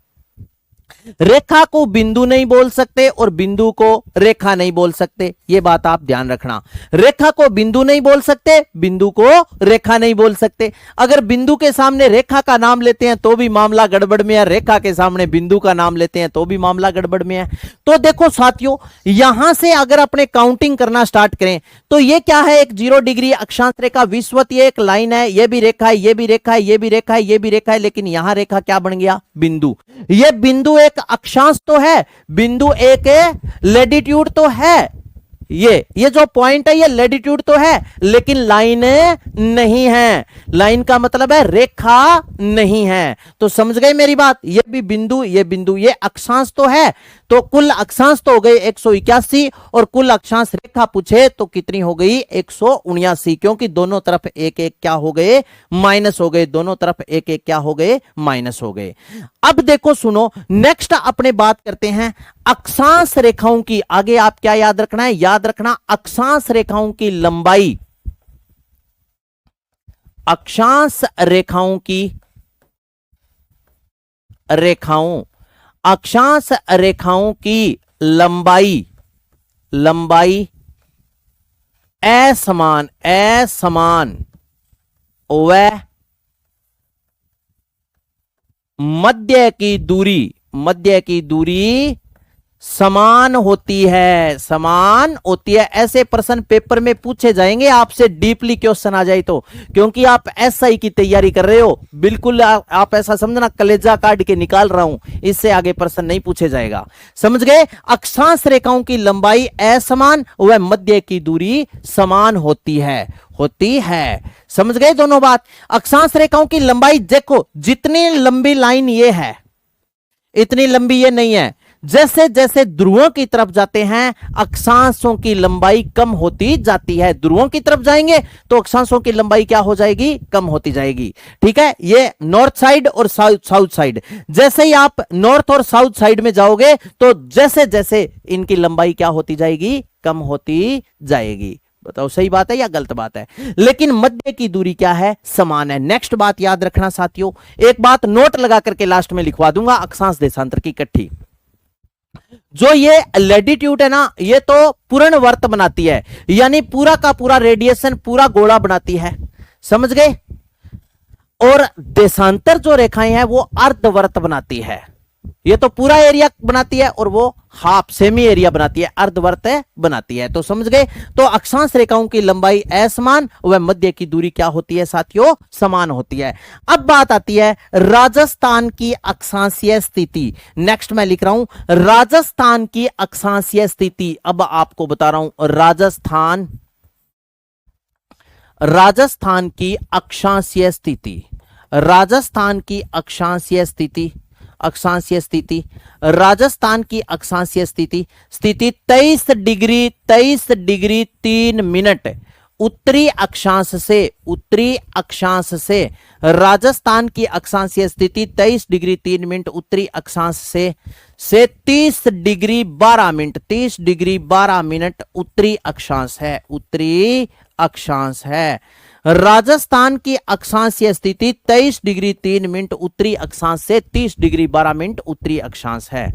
रेखा को बिंदु नहीं बोल सकते और बिंदु को रेखा नहीं बोल सकते, यह बात आप ध्यान रखना। रेखा को बिंदु नहीं बोल सकते, बिंदु को रेखा नहीं बोल सकते। अगर बिंदु के सामने रेखा का नाम लेते हैं तो भी मामला गड़बड़ में है, रेखा के सामने बिंदु का नाम लेते हैं तो भी मामला गड़बड़ में है। तो देखो साथियों, यहां से अगर अपने काउंटिंग करना स्टार्ट करें तो यह क्या है? एक 0 डिग्री अक्षांश रेखा विषुवत, ये एक लाइन है, यह भी रेखा है, यह भी रेखा है, यह भी रेखा है, यह भी रेखा है, लेकिन यहां रेखा क्या बन गया? बिंदु। यह बिंदु एक अक्षांश तो है, बिंदु एक लैटिट्यूड तो है, ये जो पॉइंट है ये लैटिट्यूड तो है, लेकिन लाइन नहीं है। लाइन का मतलब है रेखा नहीं है। तो समझ गए मेरी बात? ये भी बिंदु, ये बिंदु, ये अक्षांश तो है। तो कुल अक्षांश तो हो गए 181 और कुल अक्षांश रेखा पूछे तो कितनी हो गई? 179, क्योंकि दोनों तरफ एक एक क्या हो गए? माइनस हो गए। दोनों तरफ एक एक क्या हो गए? माइनस हो गए। अब देखो सुनो, नेक्स्ट अपने बात करते हैं अक्षांश रेखाओं की। आगे आप क्या याद रखना है? याद रखना अक्षांश रेखाओं की लंबाई, अक्षांश रेखाओं की अक्षांश रेखाओं की लंबाई असमान व मध्य की दूरी समान होती है, ऐसे प्रश्न पेपर में पूछे जाएंगे आपसे, डीपली क्वेश्चन आ जाए तो, क्योंकि आप एसआई की तैयारी कर रहे हो। बिल्कुल आप ऐसा समझना कलेजा काट के निकाल रहा हूं, इससे आगे प्रश्न नहीं पूछे जाएगा। समझ गए? अक्षांश रेखाओं की लंबाई असमान व मध्य की दूरी समान होती है। समझ गए दोनों बात? अक्षांश रेखाओं की लंबाई देखो, जितनी लंबी लाइन ये है इतनी लंबी ये नहीं है। जैसे जैसे ध्रुवों की तरफ जाते हैं अक्षांशों की लंबाई कम होती जाती है। ध्रुवों की तरफ जाएंगे तो अक्षांशों की लंबाई क्या हो जाएगी? कम होती जाएगी। ठीक है? ये नॉर्थ साइड और साउथ साइड, जैसे ही आप नॉर्थ और साउथ साइड में जाओगे तो जैसे जैसे इनकी लंबाई क्या होती जाएगी? कम होती जाएगी। बताओ सही बात है या गलत बात है? लेकिन मध्य की दूरी क्या है? समान है। नेक्स्ट बात याद रखना साथियों, एक बात नोट लगा करके लास्ट में लिखवा दूंगा, अक्षांश देशांतर की इकट्ठी। जो ये लैटिट्यूड है ना, ये तो पूर्ण वर्त बनाती है, यानी पूरा का पूरा रेडिएशन पूरा गोला बनाती है। समझ गए? और देशांतर जो रेखाएं हैं वो अर्धवर्त बनाती है। ये तो पूरा एरिया बनाती है और वो हाफ सेमी एरिया बनाती है, अर्धवर्त बनाती है। तो समझ गए? तो अक्षांश रेखाओं की लंबाई असमान व मध्य की दूरी क्या होती है साथियों? समान होती है। अब बात आती है राजस्थान की अक्षांशीय स्थिति। नेक्स्ट मैं लिख रहा हूं राजस्थान की अक्षांशीय स्थिति। अब आपको बता रहा हूं राजस्थान की अक्षांशीय स्थिति, राजस्थान की अक्षांशीय स्थिति, राजस्थान की अक्षांशीय स्थिति 23 डिग्री 3 मिनट उत्तरी अक्षांश से राजस्थान की अक्षांशीय स्थिति 23 डिग्री 3 मिनट उत्तरी अक्षांश से 30 डिग्री 12 मिनट उत्तरी अक्षांश है। राजस्थान की अक्षांशीय स्थिति 23 डिग्री 3 मिनट उत्तरी अक्षांश से 30 डिग्री 12 मिनट उत्तरी अक्षांश है।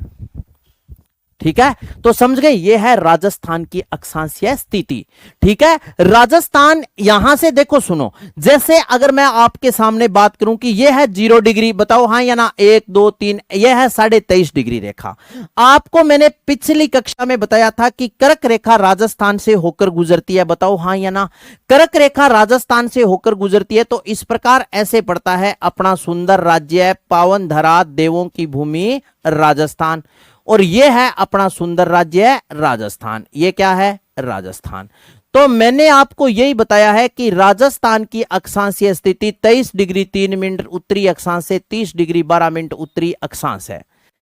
ठीक है? तो समझ गए? ये है राजस्थान की अक्षांशीय स्थिति। ठीक है? राजस्थान यहां से देखो सुनो, जैसे अगर मैं आपके सामने बात करूं कि ये है 0 डिग्री, बताओ हाँ या ना? 1 2 3, यह है 23.5 डिग्री रेखा। आपको मैंने पिछली कक्षा में बताया था कि कर्क रेखा राजस्थान से होकर गुजरती है, बताओ हाँ या ना? कर्क रेखा राजस्थान से होकर गुजरती है तो इस प्रकार ऐसे पड़ता है अपना सुंदर राज्य, पावन धरा, देवों की भूमि राजस्थान, और यह है अपना सुंदर राज्य राजस्थान। ये क्या है? राजस्थान। तो मैंने आपको यही बताया है कि राजस्थान की अक्षांशीय स्थिति 23 डिग्री 3 मिनट उत्तरी अक्षांश से 30 डिग्री 12 मिनट उत्तरी अक्षांश है।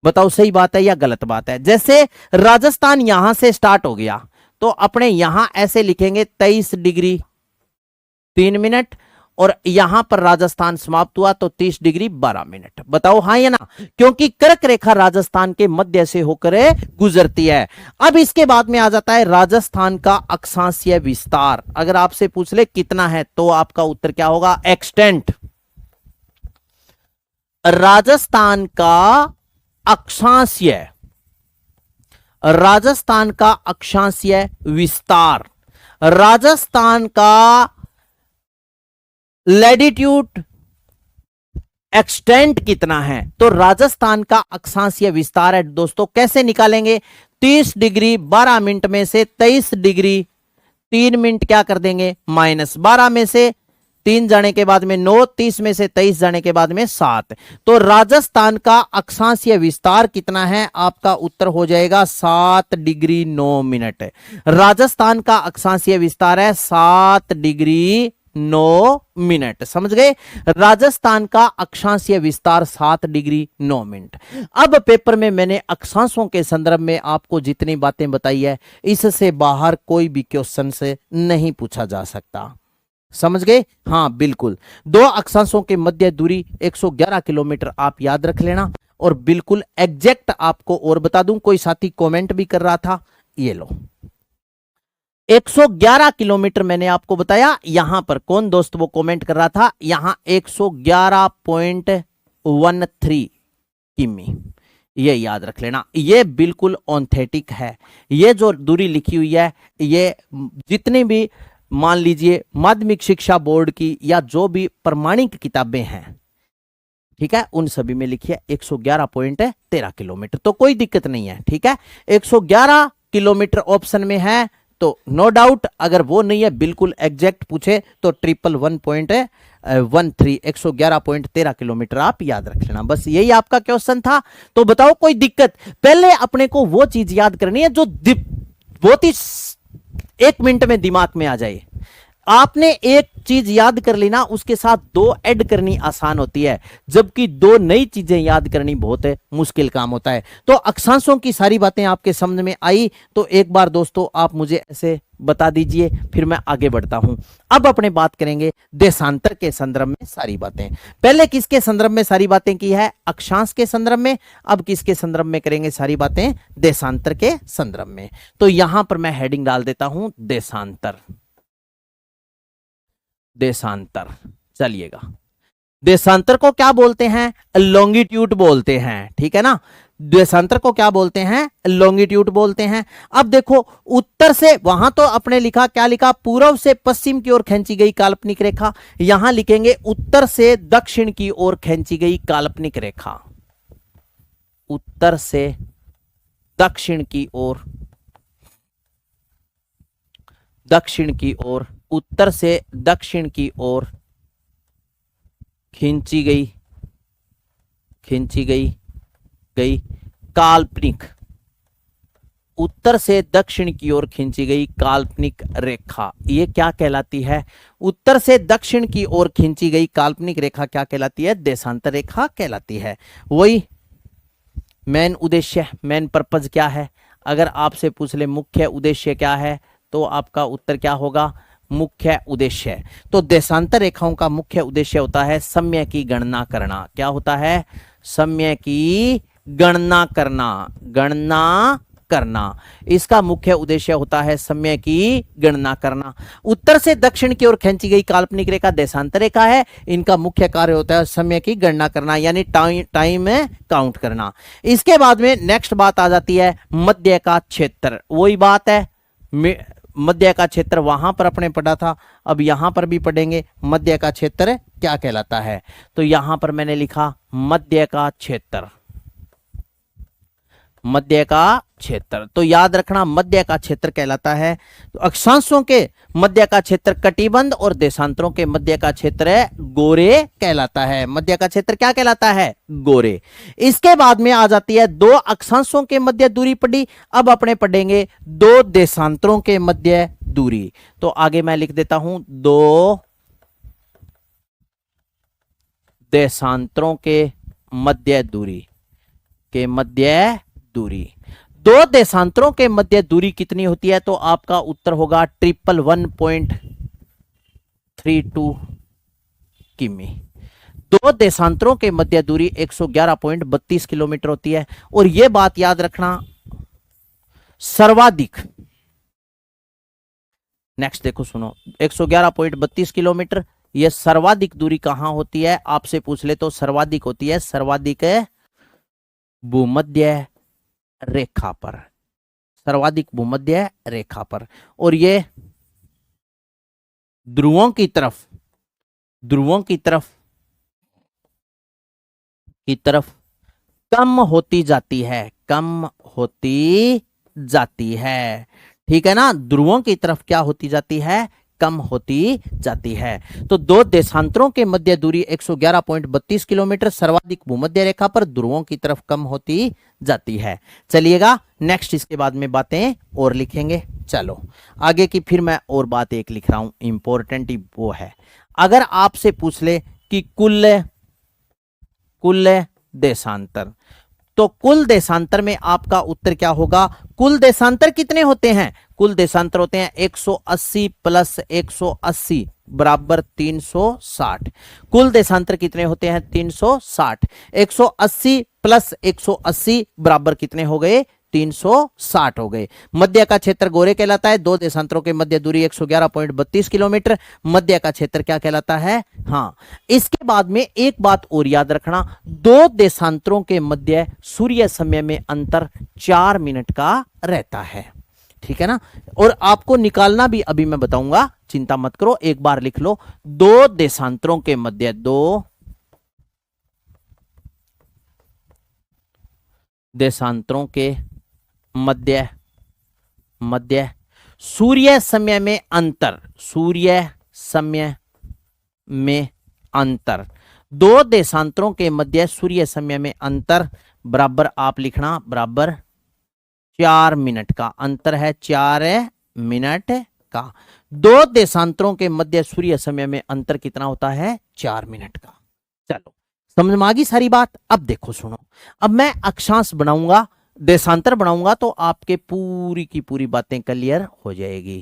बताओ सही बात है या गलत बात है? जैसे राजस्थान यहां से स्टार्ट हो गया तो अपने यहां ऐसे लिखेंगे 23 डिग्री 3 मिनट और यहां पर राजस्थान समाप्त हुआ तो 30 डिग्री 12 मिनट। बताओ हाँ या ना, क्योंकि कर्क रेखा राजस्थान के मध्य से होकर गुजरती है। अब इसके बाद में आ जाता है राजस्थान का अक्षांशीय विस्तार। अगर आपसे पूछ ले कितना है तो आपका उत्तर क्या होगा, एक्सटेंट। राजस्थान का अक्षांशीय, राजस्थान का अक्षांशीय विस्तार, राजस्थान का लैटिट्यूड एक्सटेंट कितना है, तो राजस्थान का अक्षांशीय विस्तार है दोस्तों, कैसे निकालेंगे, 30 डिग्री 12 मिनट में से 23 डिग्री 3 मिनट क्या कर देंगे माइनस, 12 में से 3 जाने के बाद में 9, 30 में से 23 जाने के बाद में 7, तो राजस्थान का अक्षांशीय विस्तार कितना है, आपका उत्तर हो जाएगा 7 डिग्री 9 मिनट। राजस्थान का अक्षांशीय विस्तार है 7 डिग्री 9 मिनट, समझ गए। राजस्थान का अक्षांशीय विस्तार 7 डिग्री 9 मिनट। अब पेपर में मैंने अक्षांशों के संदर्भ में आपको जितनी बातें बताई है, इससे बाहर कोई भी क्वेश्चन से नहीं पूछा जा सकता, समझ गए। हाँ बिल्कुल, दो अक्षांशों के मध्य दूरी 111 किलोमीटर आप याद रख लेना। और बिल्कुल एग्जैक्ट आपको और बता दूं, कोई साथी कमेंट भी कर रहा था, ये लो 111 किलोमीटर मैंने आपको बताया। यहां पर कौन दोस्त वो कमेंट कर रहा था, यहां 111.13 किमी, ये याद रख लेना, ये बिल्कुल ऑथेंटिक है। ये जो दूरी लिखी हुई है, ये जितने भी मान लीजिए माध्यमिक शिक्षा बोर्ड की या जो भी प्रमाणिक किताबें हैं, ठीक है, उन सभी में लिखी है 111.13 किलोमीटर, तो कोई दिक्कत नहीं है, ठीक है। 111 किलोमीटर ऑप्शन में है तो नो डाउट, अगर वो नहीं है बिल्कुल एग्जैक्ट पूछे तो 111.13 111.13 किलोमीटर आप याद रख लेना। बस यही आपका क्वेश्चन था। तो बताओ कोई दिक्कत, पहले अपने को वो चीज याद करनी है जो बहुत ही 1 मिनट में दिमाग में आ जाए। आपने एक चीज याद कर ली ना, उसके साथ 2 ऐड करनी आसान होती है, जबकि 2 नई चीजें याद करनी बहुत मुश्किल काम होता है। तो अक्षांशों की सारी बातें आपके समझ में आई तो एक बार दोस्तों आप मुझे ऐसे बता दीजिए, फिर मैं आगे बढ़ता हूं। अब अपने बात करेंगे देशांतर के संदर्भ में सारी बातें। पहले किसके संदर्भ में सारी बातें की है, अक्षांश के संदर्भ में। अब किसके संदर्भ में करेंगे सारी बातें, देशांतर के संदर्भ में। तो यहां पर मैं हेडिंग डाल देता हूं देशांतर। देशांतर, चलिएगा, देशांतर को क्या बोलते हैं, लॉन्गिट्यूड बोलते हैं, ठीक है ना। देशांतर को क्या बोलते हैं, लॉन्गिट्यूड बोलते हैं। अब देखो उत्तर से, वहां तो अपने लिखा क्या लिखा, पूर्व से पश्चिम की ओर खींची गई काल्पनिक रेखा, यहां लिखेंगे उत्तर से दक्षिण की ओर खींची गई काल्पनिक रेखा। उत्तर से दक्षिण की ओर, दक्षिण की ओर, उत्तर से दक्षिण की ओर खींची गई काल्पनिक, उत्तर से दक्षिण की ओर खींची गई काल्पनिक रेखा, ये क्या कहलाती है, उत्तर से दक्षिण की ओर खींची गई काल्पनिक रेखा क्या कहलाती है, देशांतर रेखा कहलाती है। वही मेन उद्देश्य, मेन पर्पज क्या है, अगर आपसे पूछ ले मुख्य उद्देश्य क्या है तो आपका उत्तर क्या होगा, मुख्य उद्देश्य। तो देशांतर रेखाओं का मुख्य उद्देश्य होता है समय की गणना करना। क्या होता है, समय की गणना करना, इसका मुख्य उद्देश्य होता है समय की गणना करना। उत्तर से दक्षिण की ओर खींची गई काल्पनिक रेखा देशांतर रेखा है, इनका मुख्य कार्य होता है समय की गणना करना, यानी टाइम काउंट करना। इसके बाद में नेक्स्ट बात आ जाती है मध्य का क्षेत्र। वही बात है, मध्य का क्षेत्र वहां पर अपने पढ़ा था, अब यहां पर भी पढ़ेंगे मध्य का क्षेत्र क्या कहलाता है। तो यहां पर मैंने लिखा मध्य का क्षेत्र, मध्य का क्षेत्र, तो याद रखना मध्य का क्षेत्र कहलाता है। तो अक्षांशों के मध्य का क्षेत्र कटिबंध और देशांतरों के मध्य का क्षेत्र गोरे कहलाता है। मध्य का क्षेत्र क्या कहलाता है, गोरे। इसके बाद में आ जाती है 2 अक्षांशों के मध्य दूरी पड़ी, अब अपने पढ़ेंगे 2 देशांतरों के मध्य दूरी। तो आगे मैं लिख देता हूं 2 देशांतरों के मध्य दूरी, के मध्य दूरी। 2 देशांतरों के मध्य दूरी कितनी होती है, तो आपका उत्तर होगा 111.32 किमी। दो देशांतरों के मध्य दूरी 111.32 किलोमीटर होती है। और यह बात याद रखना, सर्वाधिक, नेक्स्ट देखो सुनो, 111.32 किलोमीटर, यह सर्वाधिक दूरी कहां होती है आपसे पूछ ले तो सर्वाधिक होती है, सर्वाधिक भूमध्य रेखा पर, सर्वाधिक भूमध्य रेखा पर। और ये ध्रुवों की तरफ, ध्रुवों की तरफ कम होती जाती है, कम होती जाती है। ठीक है ना, ध्रुवों की तरफ क्या होती जाती है, कम होती जाती है। तो दो देशांतरों के मध्य दूरी 111.32 किलोमीटर, सर्वाधिक भूमध्य रेखा पर, ध्रुवों की तरफ कम होती जाती है। चलिएगा नेक्स्ट, इसके बाद में बातें और लिखेंगे। चलो आगे की फिर मैं और बात एक लिख रहा हूं, इंपॉर्टेंट वो है। अगर आपसे पूछ ले कि कुल देशांतर, तो कुल देशांतर में आपका उत्तर क्या होगा? कुल देशांतर कितने होते हैं? कुल देशांतर होते हैं 180 प्लस 180 बराबर 360। कुल देशांतर कितने होते हैं? 360। 180 प्लस 180 बराबर कितने हो गए? 360 हो गए। मध्य का क्षेत्र गोरे कहलाता है। दो देशांतरों के मध्य दूरी 111.32 किलोमीटर, मध्य का क्षेत्र क्या कहलाता है? हाँ, इसके बाद में एक बात और याद रखना, दो देशांतरों के मध्य सूर्य समय में अंतर 4 मिनट का रहता है। ठीक है ना, और आपको निकालना भी अभी मैं बताऊंगा, चिंता मत करो, एक बार लिख लो। दो देशांतरों के मध्य, दो देशांतरों के मध्य सूर्य समय में अंतर, सूर्य समय में अंतर, दो देशांतरों के मध्य सूर्य समय में अंतर बराबर आप लिखना, बराबर 4 मिनट का अंतर है, 4 मिनट का। दो देशांतरों के मध्य सूर्य समय में अंतर कितना होता है? 4 मिनट का। चलो समझ में आ गई सारी बात। अब देखो सुनो, अब मैं अक्षांश बनाऊंगा, देशांतर बनाऊंगा, तो आपके पूरी की पूरी बातें क्लियर हो जाएगी।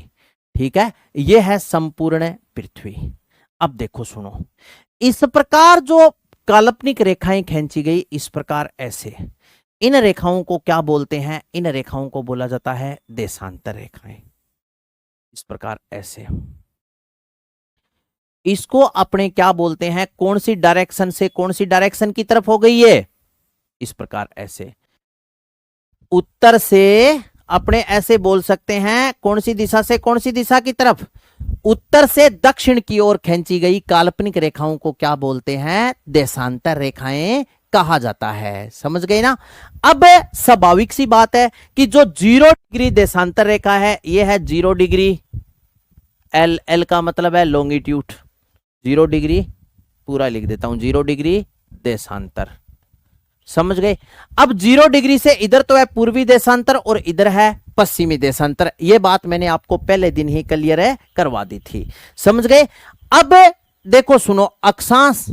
ठीक है, यह है संपूर्ण पृथ्वी। अब देखो सुनो, इस प्रकार जो काल्पनिक रेखाएं खींची गई, इस प्रकार ऐसे, इन रेखाओं को क्या बोलते हैं? इन रेखाओं को बोला जाता है देशांतर रेखाएं। इस प्रकार ऐसे, इसको अपने क्या बोलते हैं? कौन सी डायरेक्शन से कौन सी डायरेक्शन की तरफ हो गई ये? इस प्रकार ऐसे, उत्तर से अपने ऐसे बोल सकते हैं, कौन सी दिशा से कौन सी दिशा की तरफ? उत्तर से दक्षिण की ओर खींची गई काल्पनिक रेखाओं को क्या बोलते हैं? देशांतर रेखाएं कहा जाता है। समझ गए ना? अब स्वाभाविक सी बात है कि जो 0 डिग्री देशांतर रेखा है, यह है 0 डिग्री, एल का मतलब है लॉन्गिट्यूड, 0 डिग्री पूरा लिख देता हूं, 0 डिग्री देशांतर। समझ गए? अब 0 डिग्री से इधर तो है पूर्वी देशांतर और इधर है पश्चिमी देशांतर। यह बात मैंने आपको पहले दिन ही क्लियर है करवा दी थी। समझ गए? अब देखो सुनो, अक्षांश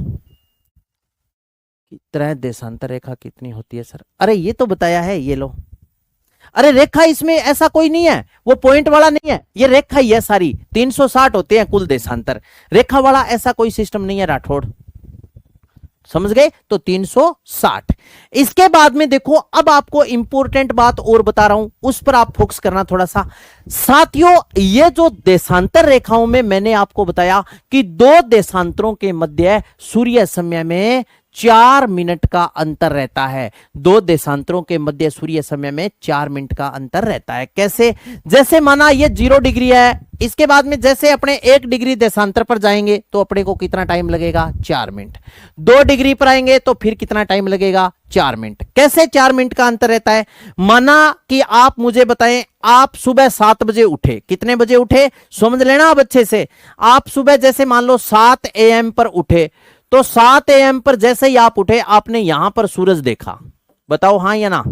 की तरह देशांतर रेखा कितनी होती है सर? अरे ये तो बताया है, ये लो। अरे रेखा इसमें ऐसा कोई नहीं है, वो पॉइंट वाला नहीं है, ये रेखा ही है सारी। 360 होते हैं कुल देशांतर, रेखा वाला ऐसा कोई सिस्टम नहीं है राठौड़। समझ गए? तो 360। इसके बाद में देखो, अब आपको इंपॉर्टेंट बात और बता रहा हूं, उस पर आप फोकस करना थोड़ा सा। साथियों, ये जो देशांतर रेखाओं में मैंने आपको बताया कि दो देशांतरों के मध्य सूर्य समय में 4 मिनट का अंतर रहता है। दो देशांतरों के मध्य सूर्य समय में 4 मिनट का अंतर रहता है। कैसे? जैसे माना ये 0 डिग्री है, इसके बाद में जैसे अपने 1 डिग्री देशांतर पर जाएंगे तो अपने को कितना टाइम लगेगा? 4 मिनट। 2 डिग्री पर आएंगे तो फिर कितना टाइम लगेगा? 4 मिनट। कैसे 4 मिनट का अंतर रहता है? माना कि आप मुझे बताएं, आप सुबह 7 बजे उठे। कितने बजे उठे? समझ लेना अब अच्छे से। आप सुबह जैसे मान लो 7 AM पर उठे, तो 7 AM पर जैसे ही आप उठे, आपने यहां पर सूरज देखा। बताओ हाँ या ना?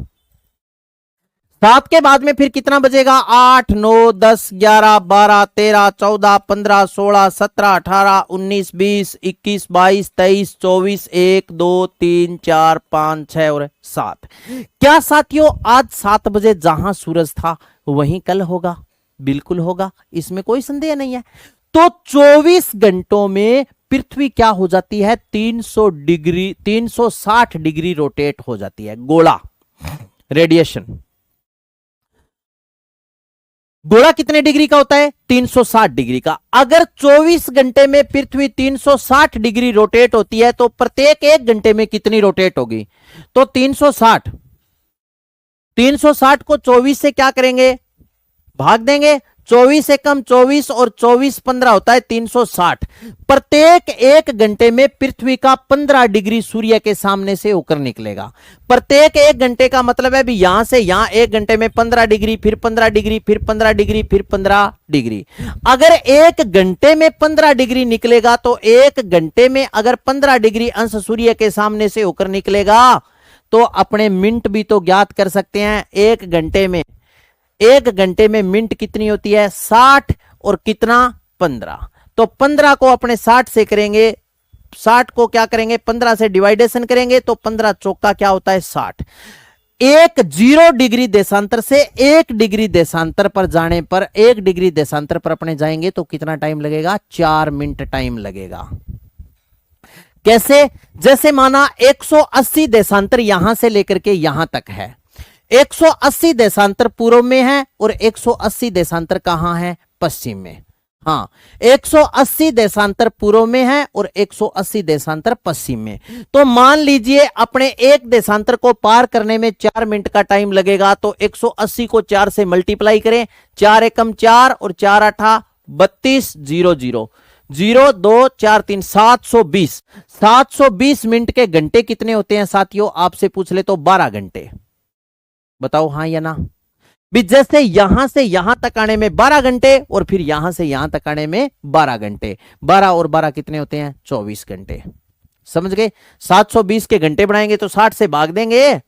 7 के बाद में फिर कितना बजेगा? 8, 9, 10, 11, 12, 13, 14, 15, 16, 17, 18, 19, 20, 21, 22, 23, 24, 1, 2, 3, 4, 5, 6 और 7। क्या साथियों, आज 7 बजे जहां सूरज था वहीं कल होगा? बिल्कुल होगा, इसमें कोई संदेह नहीं है। तो 24 घंटों में पृथ्वी क्या हो जाती है, 360 डिग्री रोटेट हो जाती है। गोला रेडिएशन, गोला कितने डिग्री का होता है, 360 डिग्री का। अगर 24 घंटे में पृथ्वी 360 डिग्री रोटेट होती है तो प्रत्येक 1 घंटे में कितनी रोटेट होगी, तो 360 को 24 से क्या करेंगे, भाग देंगे। 24 से कम 24 और 24 15 होता है 360। प्रत्येक 1 घंटे में पृथ्वी का 15 डिग्री सूर्य के सामने से होकर निकलेगा। प्रत्येक 1 घंटे का मतलब है भी यहां से यहां 1 घंटे में 15 डिग्री, फिर 15 डिग्री, फिर 15 डिग्री, फिर 15 डिग्री। अगर 1 घंटे में 15 डिग्री निकलेगा तो 1 घंटे में अगर 15 डिग्री अंश सूर्य के सामने से होकर निकलेगा तो अपने मिनट भी तो ज्ञात कर सकते हैं। 1 घंटे में मिनट कितनी होती है, 60 और कितना 15। तो 15 को अपने 60 से करेंगे, 60 को क्या करेंगे 15 से डिवाइडेशन करेंगे तो 15 चौका क्या होता है 60। 0 डिग्री देशांतर से 1 डिग्री देशांतर पर जाने पर 1 डिग्री देशांतर पर अपने जाएंगे तो कितना टाइम लगेगा, 4 मिनट टाइम लगेगा। कैसे, जैसे माना 180 देशांतर यहां से लेकर के यहां तक है, 180 देशांतर पूर्व में है और 180 देशांतर कहां है, पश्चिम में। हाँ, 180 देशांतर पूर्व में है और 180 देशांतर पश्चिम में। तो मान लीजिए अपने एक देशांतर को पार करने में 4 मिनट का टाइम लगेगा तो 180 को 4 से मल्टीप्लाई करें, 4 एकम 4 और 4 आठा 32, 0 0 0 2 4 3 720। 720 मिनट के घंटे कितने होते हैं साथियों, आपसे पूछ ले तो 12 घंटे। बताओ हाँ या ना। भी जैसे यहां से यहां तक आने में 12 घंटे और फिर यहां से यहां तक आने में 12 घंटे, 12 और 12 कितने होते हैं, 24 घंटे। समझ गए। 720 के घंटे बनाएंगे तो 60 से भाग देंगे,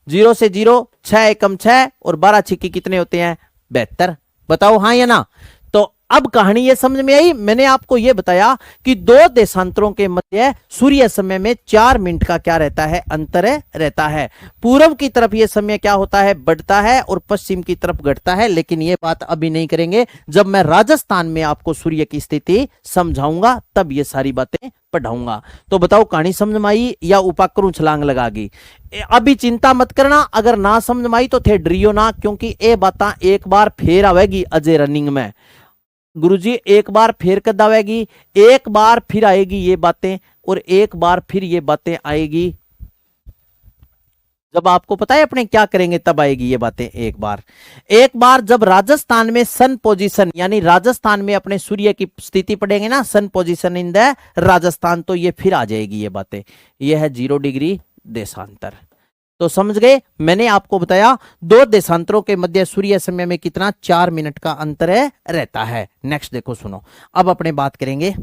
0 से 0, 6 एकम 6 और 12 छिक्के कितने होते हैं, 72। बताओ हाँ या ना। तो अब कहानी ये समझ में आई। मैंने आपको ये बताया कि 2 देशांतरों के मध्य सूर्य समय में 4 मिनट का क्या रहता है, अंतर रहता है। पूर्व की तरफ ये समय क्या होता है, बढ़ता है और पश्चिम की तरफ घटता है। लेकिन ये बात अभी नहीं करेंगे, जब मैं राजस्थान में आपको सूर्य की स्थिति समझाऊंगा तब ये सारी बातें पढ़ाऊंगा। तो बताओ कहानी समझ में आई या उपाकरू छलांग लगागी। अभी चिंता मत करना, अगर ना समझ में आई तो थे डरियो ना, क्योंकि ये बातें एक बार फिर आवेगी अजय रनिंग में। गुरुजी एक बार फिर कद आएगी, एक बार फिर आएगी ये बातें और एक बार फिर ये बातें आएगी जब आपको पता है अपने क्या करेंगे, तब आएगी ये बातें। एक बार जब राजस्थान में सन पोजीशन, यानी राजस्थान में अपने सूर्य की स्थिति पढ़ेंगे ना, सन पोजीशन इन द राजस्थान, तो ये फिर आ जाएगी ये बातें। ये है 0 डिग्री देशांतर। तो समझ गए। मैंने आपको बताया 2 देशांतरों के मध्य सूर्य समय में कितना, 4 मिनट का अंतर रहता है। नेक्स्ट देखो, सुनो, अब अपने बात करेंगे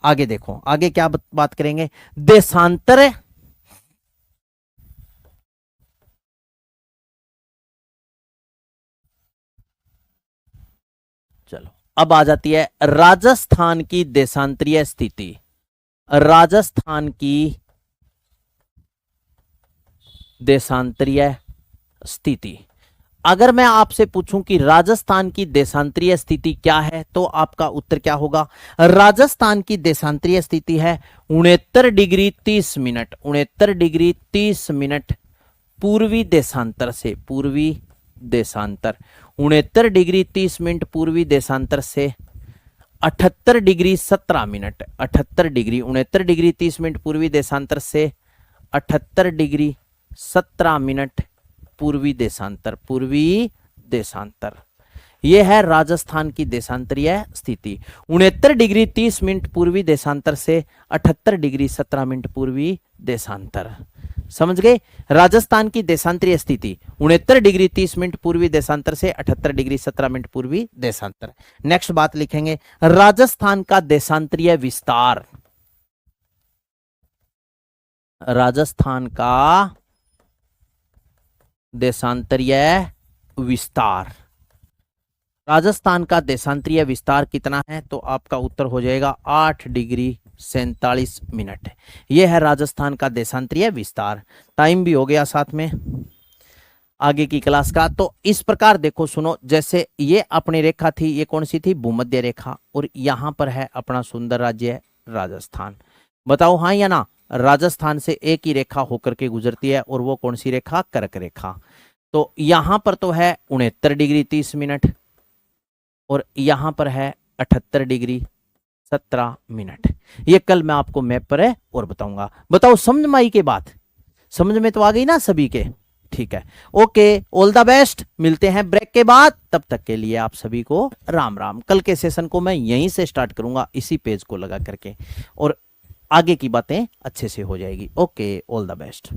आगे। देखो आगे क्या बात करेंगे, देशांतर चलो अब आ जाती है राजस्थान की देशांतरीय स्थिति। राजस्थान की देशांतरीय स्थिति, अगर मैं आपसे पूछूं कि राजस्थान की देशांतरीय स्थिति क्या है तो आपका उत्तर क्या होगा। राजस्थान की देशांतरीय स्थिति है 69 डिग्री 30 मिनट, 69 डिग्री 30 मिनट पूर्वी देशांतर से, पूर्वी देशांतर 69 डिग्री 30 मिनट पूर्वी देशांतर से 78 degree 17 minute, 78 degree 69 degree 30 minute पूर्वी देशांतर से 78 डिग्री 17 मिनट पूर्वी देशांतर, पूर्वी देशांतर। यह है राजस्थान की देशांतरीय स्थिति। 69 डिग्री 30 मिनट पूर्वी देशांतर से 78 डिग्री 17 मिनट पूर्वी देशांतर। समझ गए। राजस्थान की देशांतरीय स्थिति 69 डिग्री 30 मिनट पूर्वी देशांतर से 78 डिग्री 17 मिनट पूर्वी देशांतर। नेक्स्ट बात लिखेंगे, राजस्थान का देशांतरीय विस्तार। राजस्थान का देशांतरीय विस्तार, राजस्थान का देशांतरीय विस्तार कितना है तो आपका उत्तर हो जाएगा 8 डिग्री 47 मिनट। यह है राजस्थान का देशांतरीय विस्तार। टाइम भी हो गया साथ में आगे की क्लास का। तो इस प्रकार देखो, सुनो, जैसे ये अपनी रेखा थी, ये कौन सी थी, भूमध्य रेखा, और यहां पर है अपना सुंदर राज्य राजस्थान। बताओ हाँ या ना। राजस्थान से एक ही रेखा होकर के गुजरती है और वो कौन सी रेखा, कर्क रेखा। तो यहां पर तो है 69 डिग्री 30 मिनट और यहां पर है 78 डिग्री 17 मिनट। ये कल मैं आपको मैप पर है और बताऊंगा। बताओ समझ में आई के बात, समझ में तो आ गई ना सभी के। ठीक है, ओके, ऑल द बेस्ट। मिलते हैं ब्रेक के बाद, तब तक के लिए आप सभी को राम राम। कल के सेशन को मैं यहीं से स्टार्ट करूंगा, इसी पेज को लगा करके, और आगे की बातें अच्छे से हो जाएगी। Okay, all the best.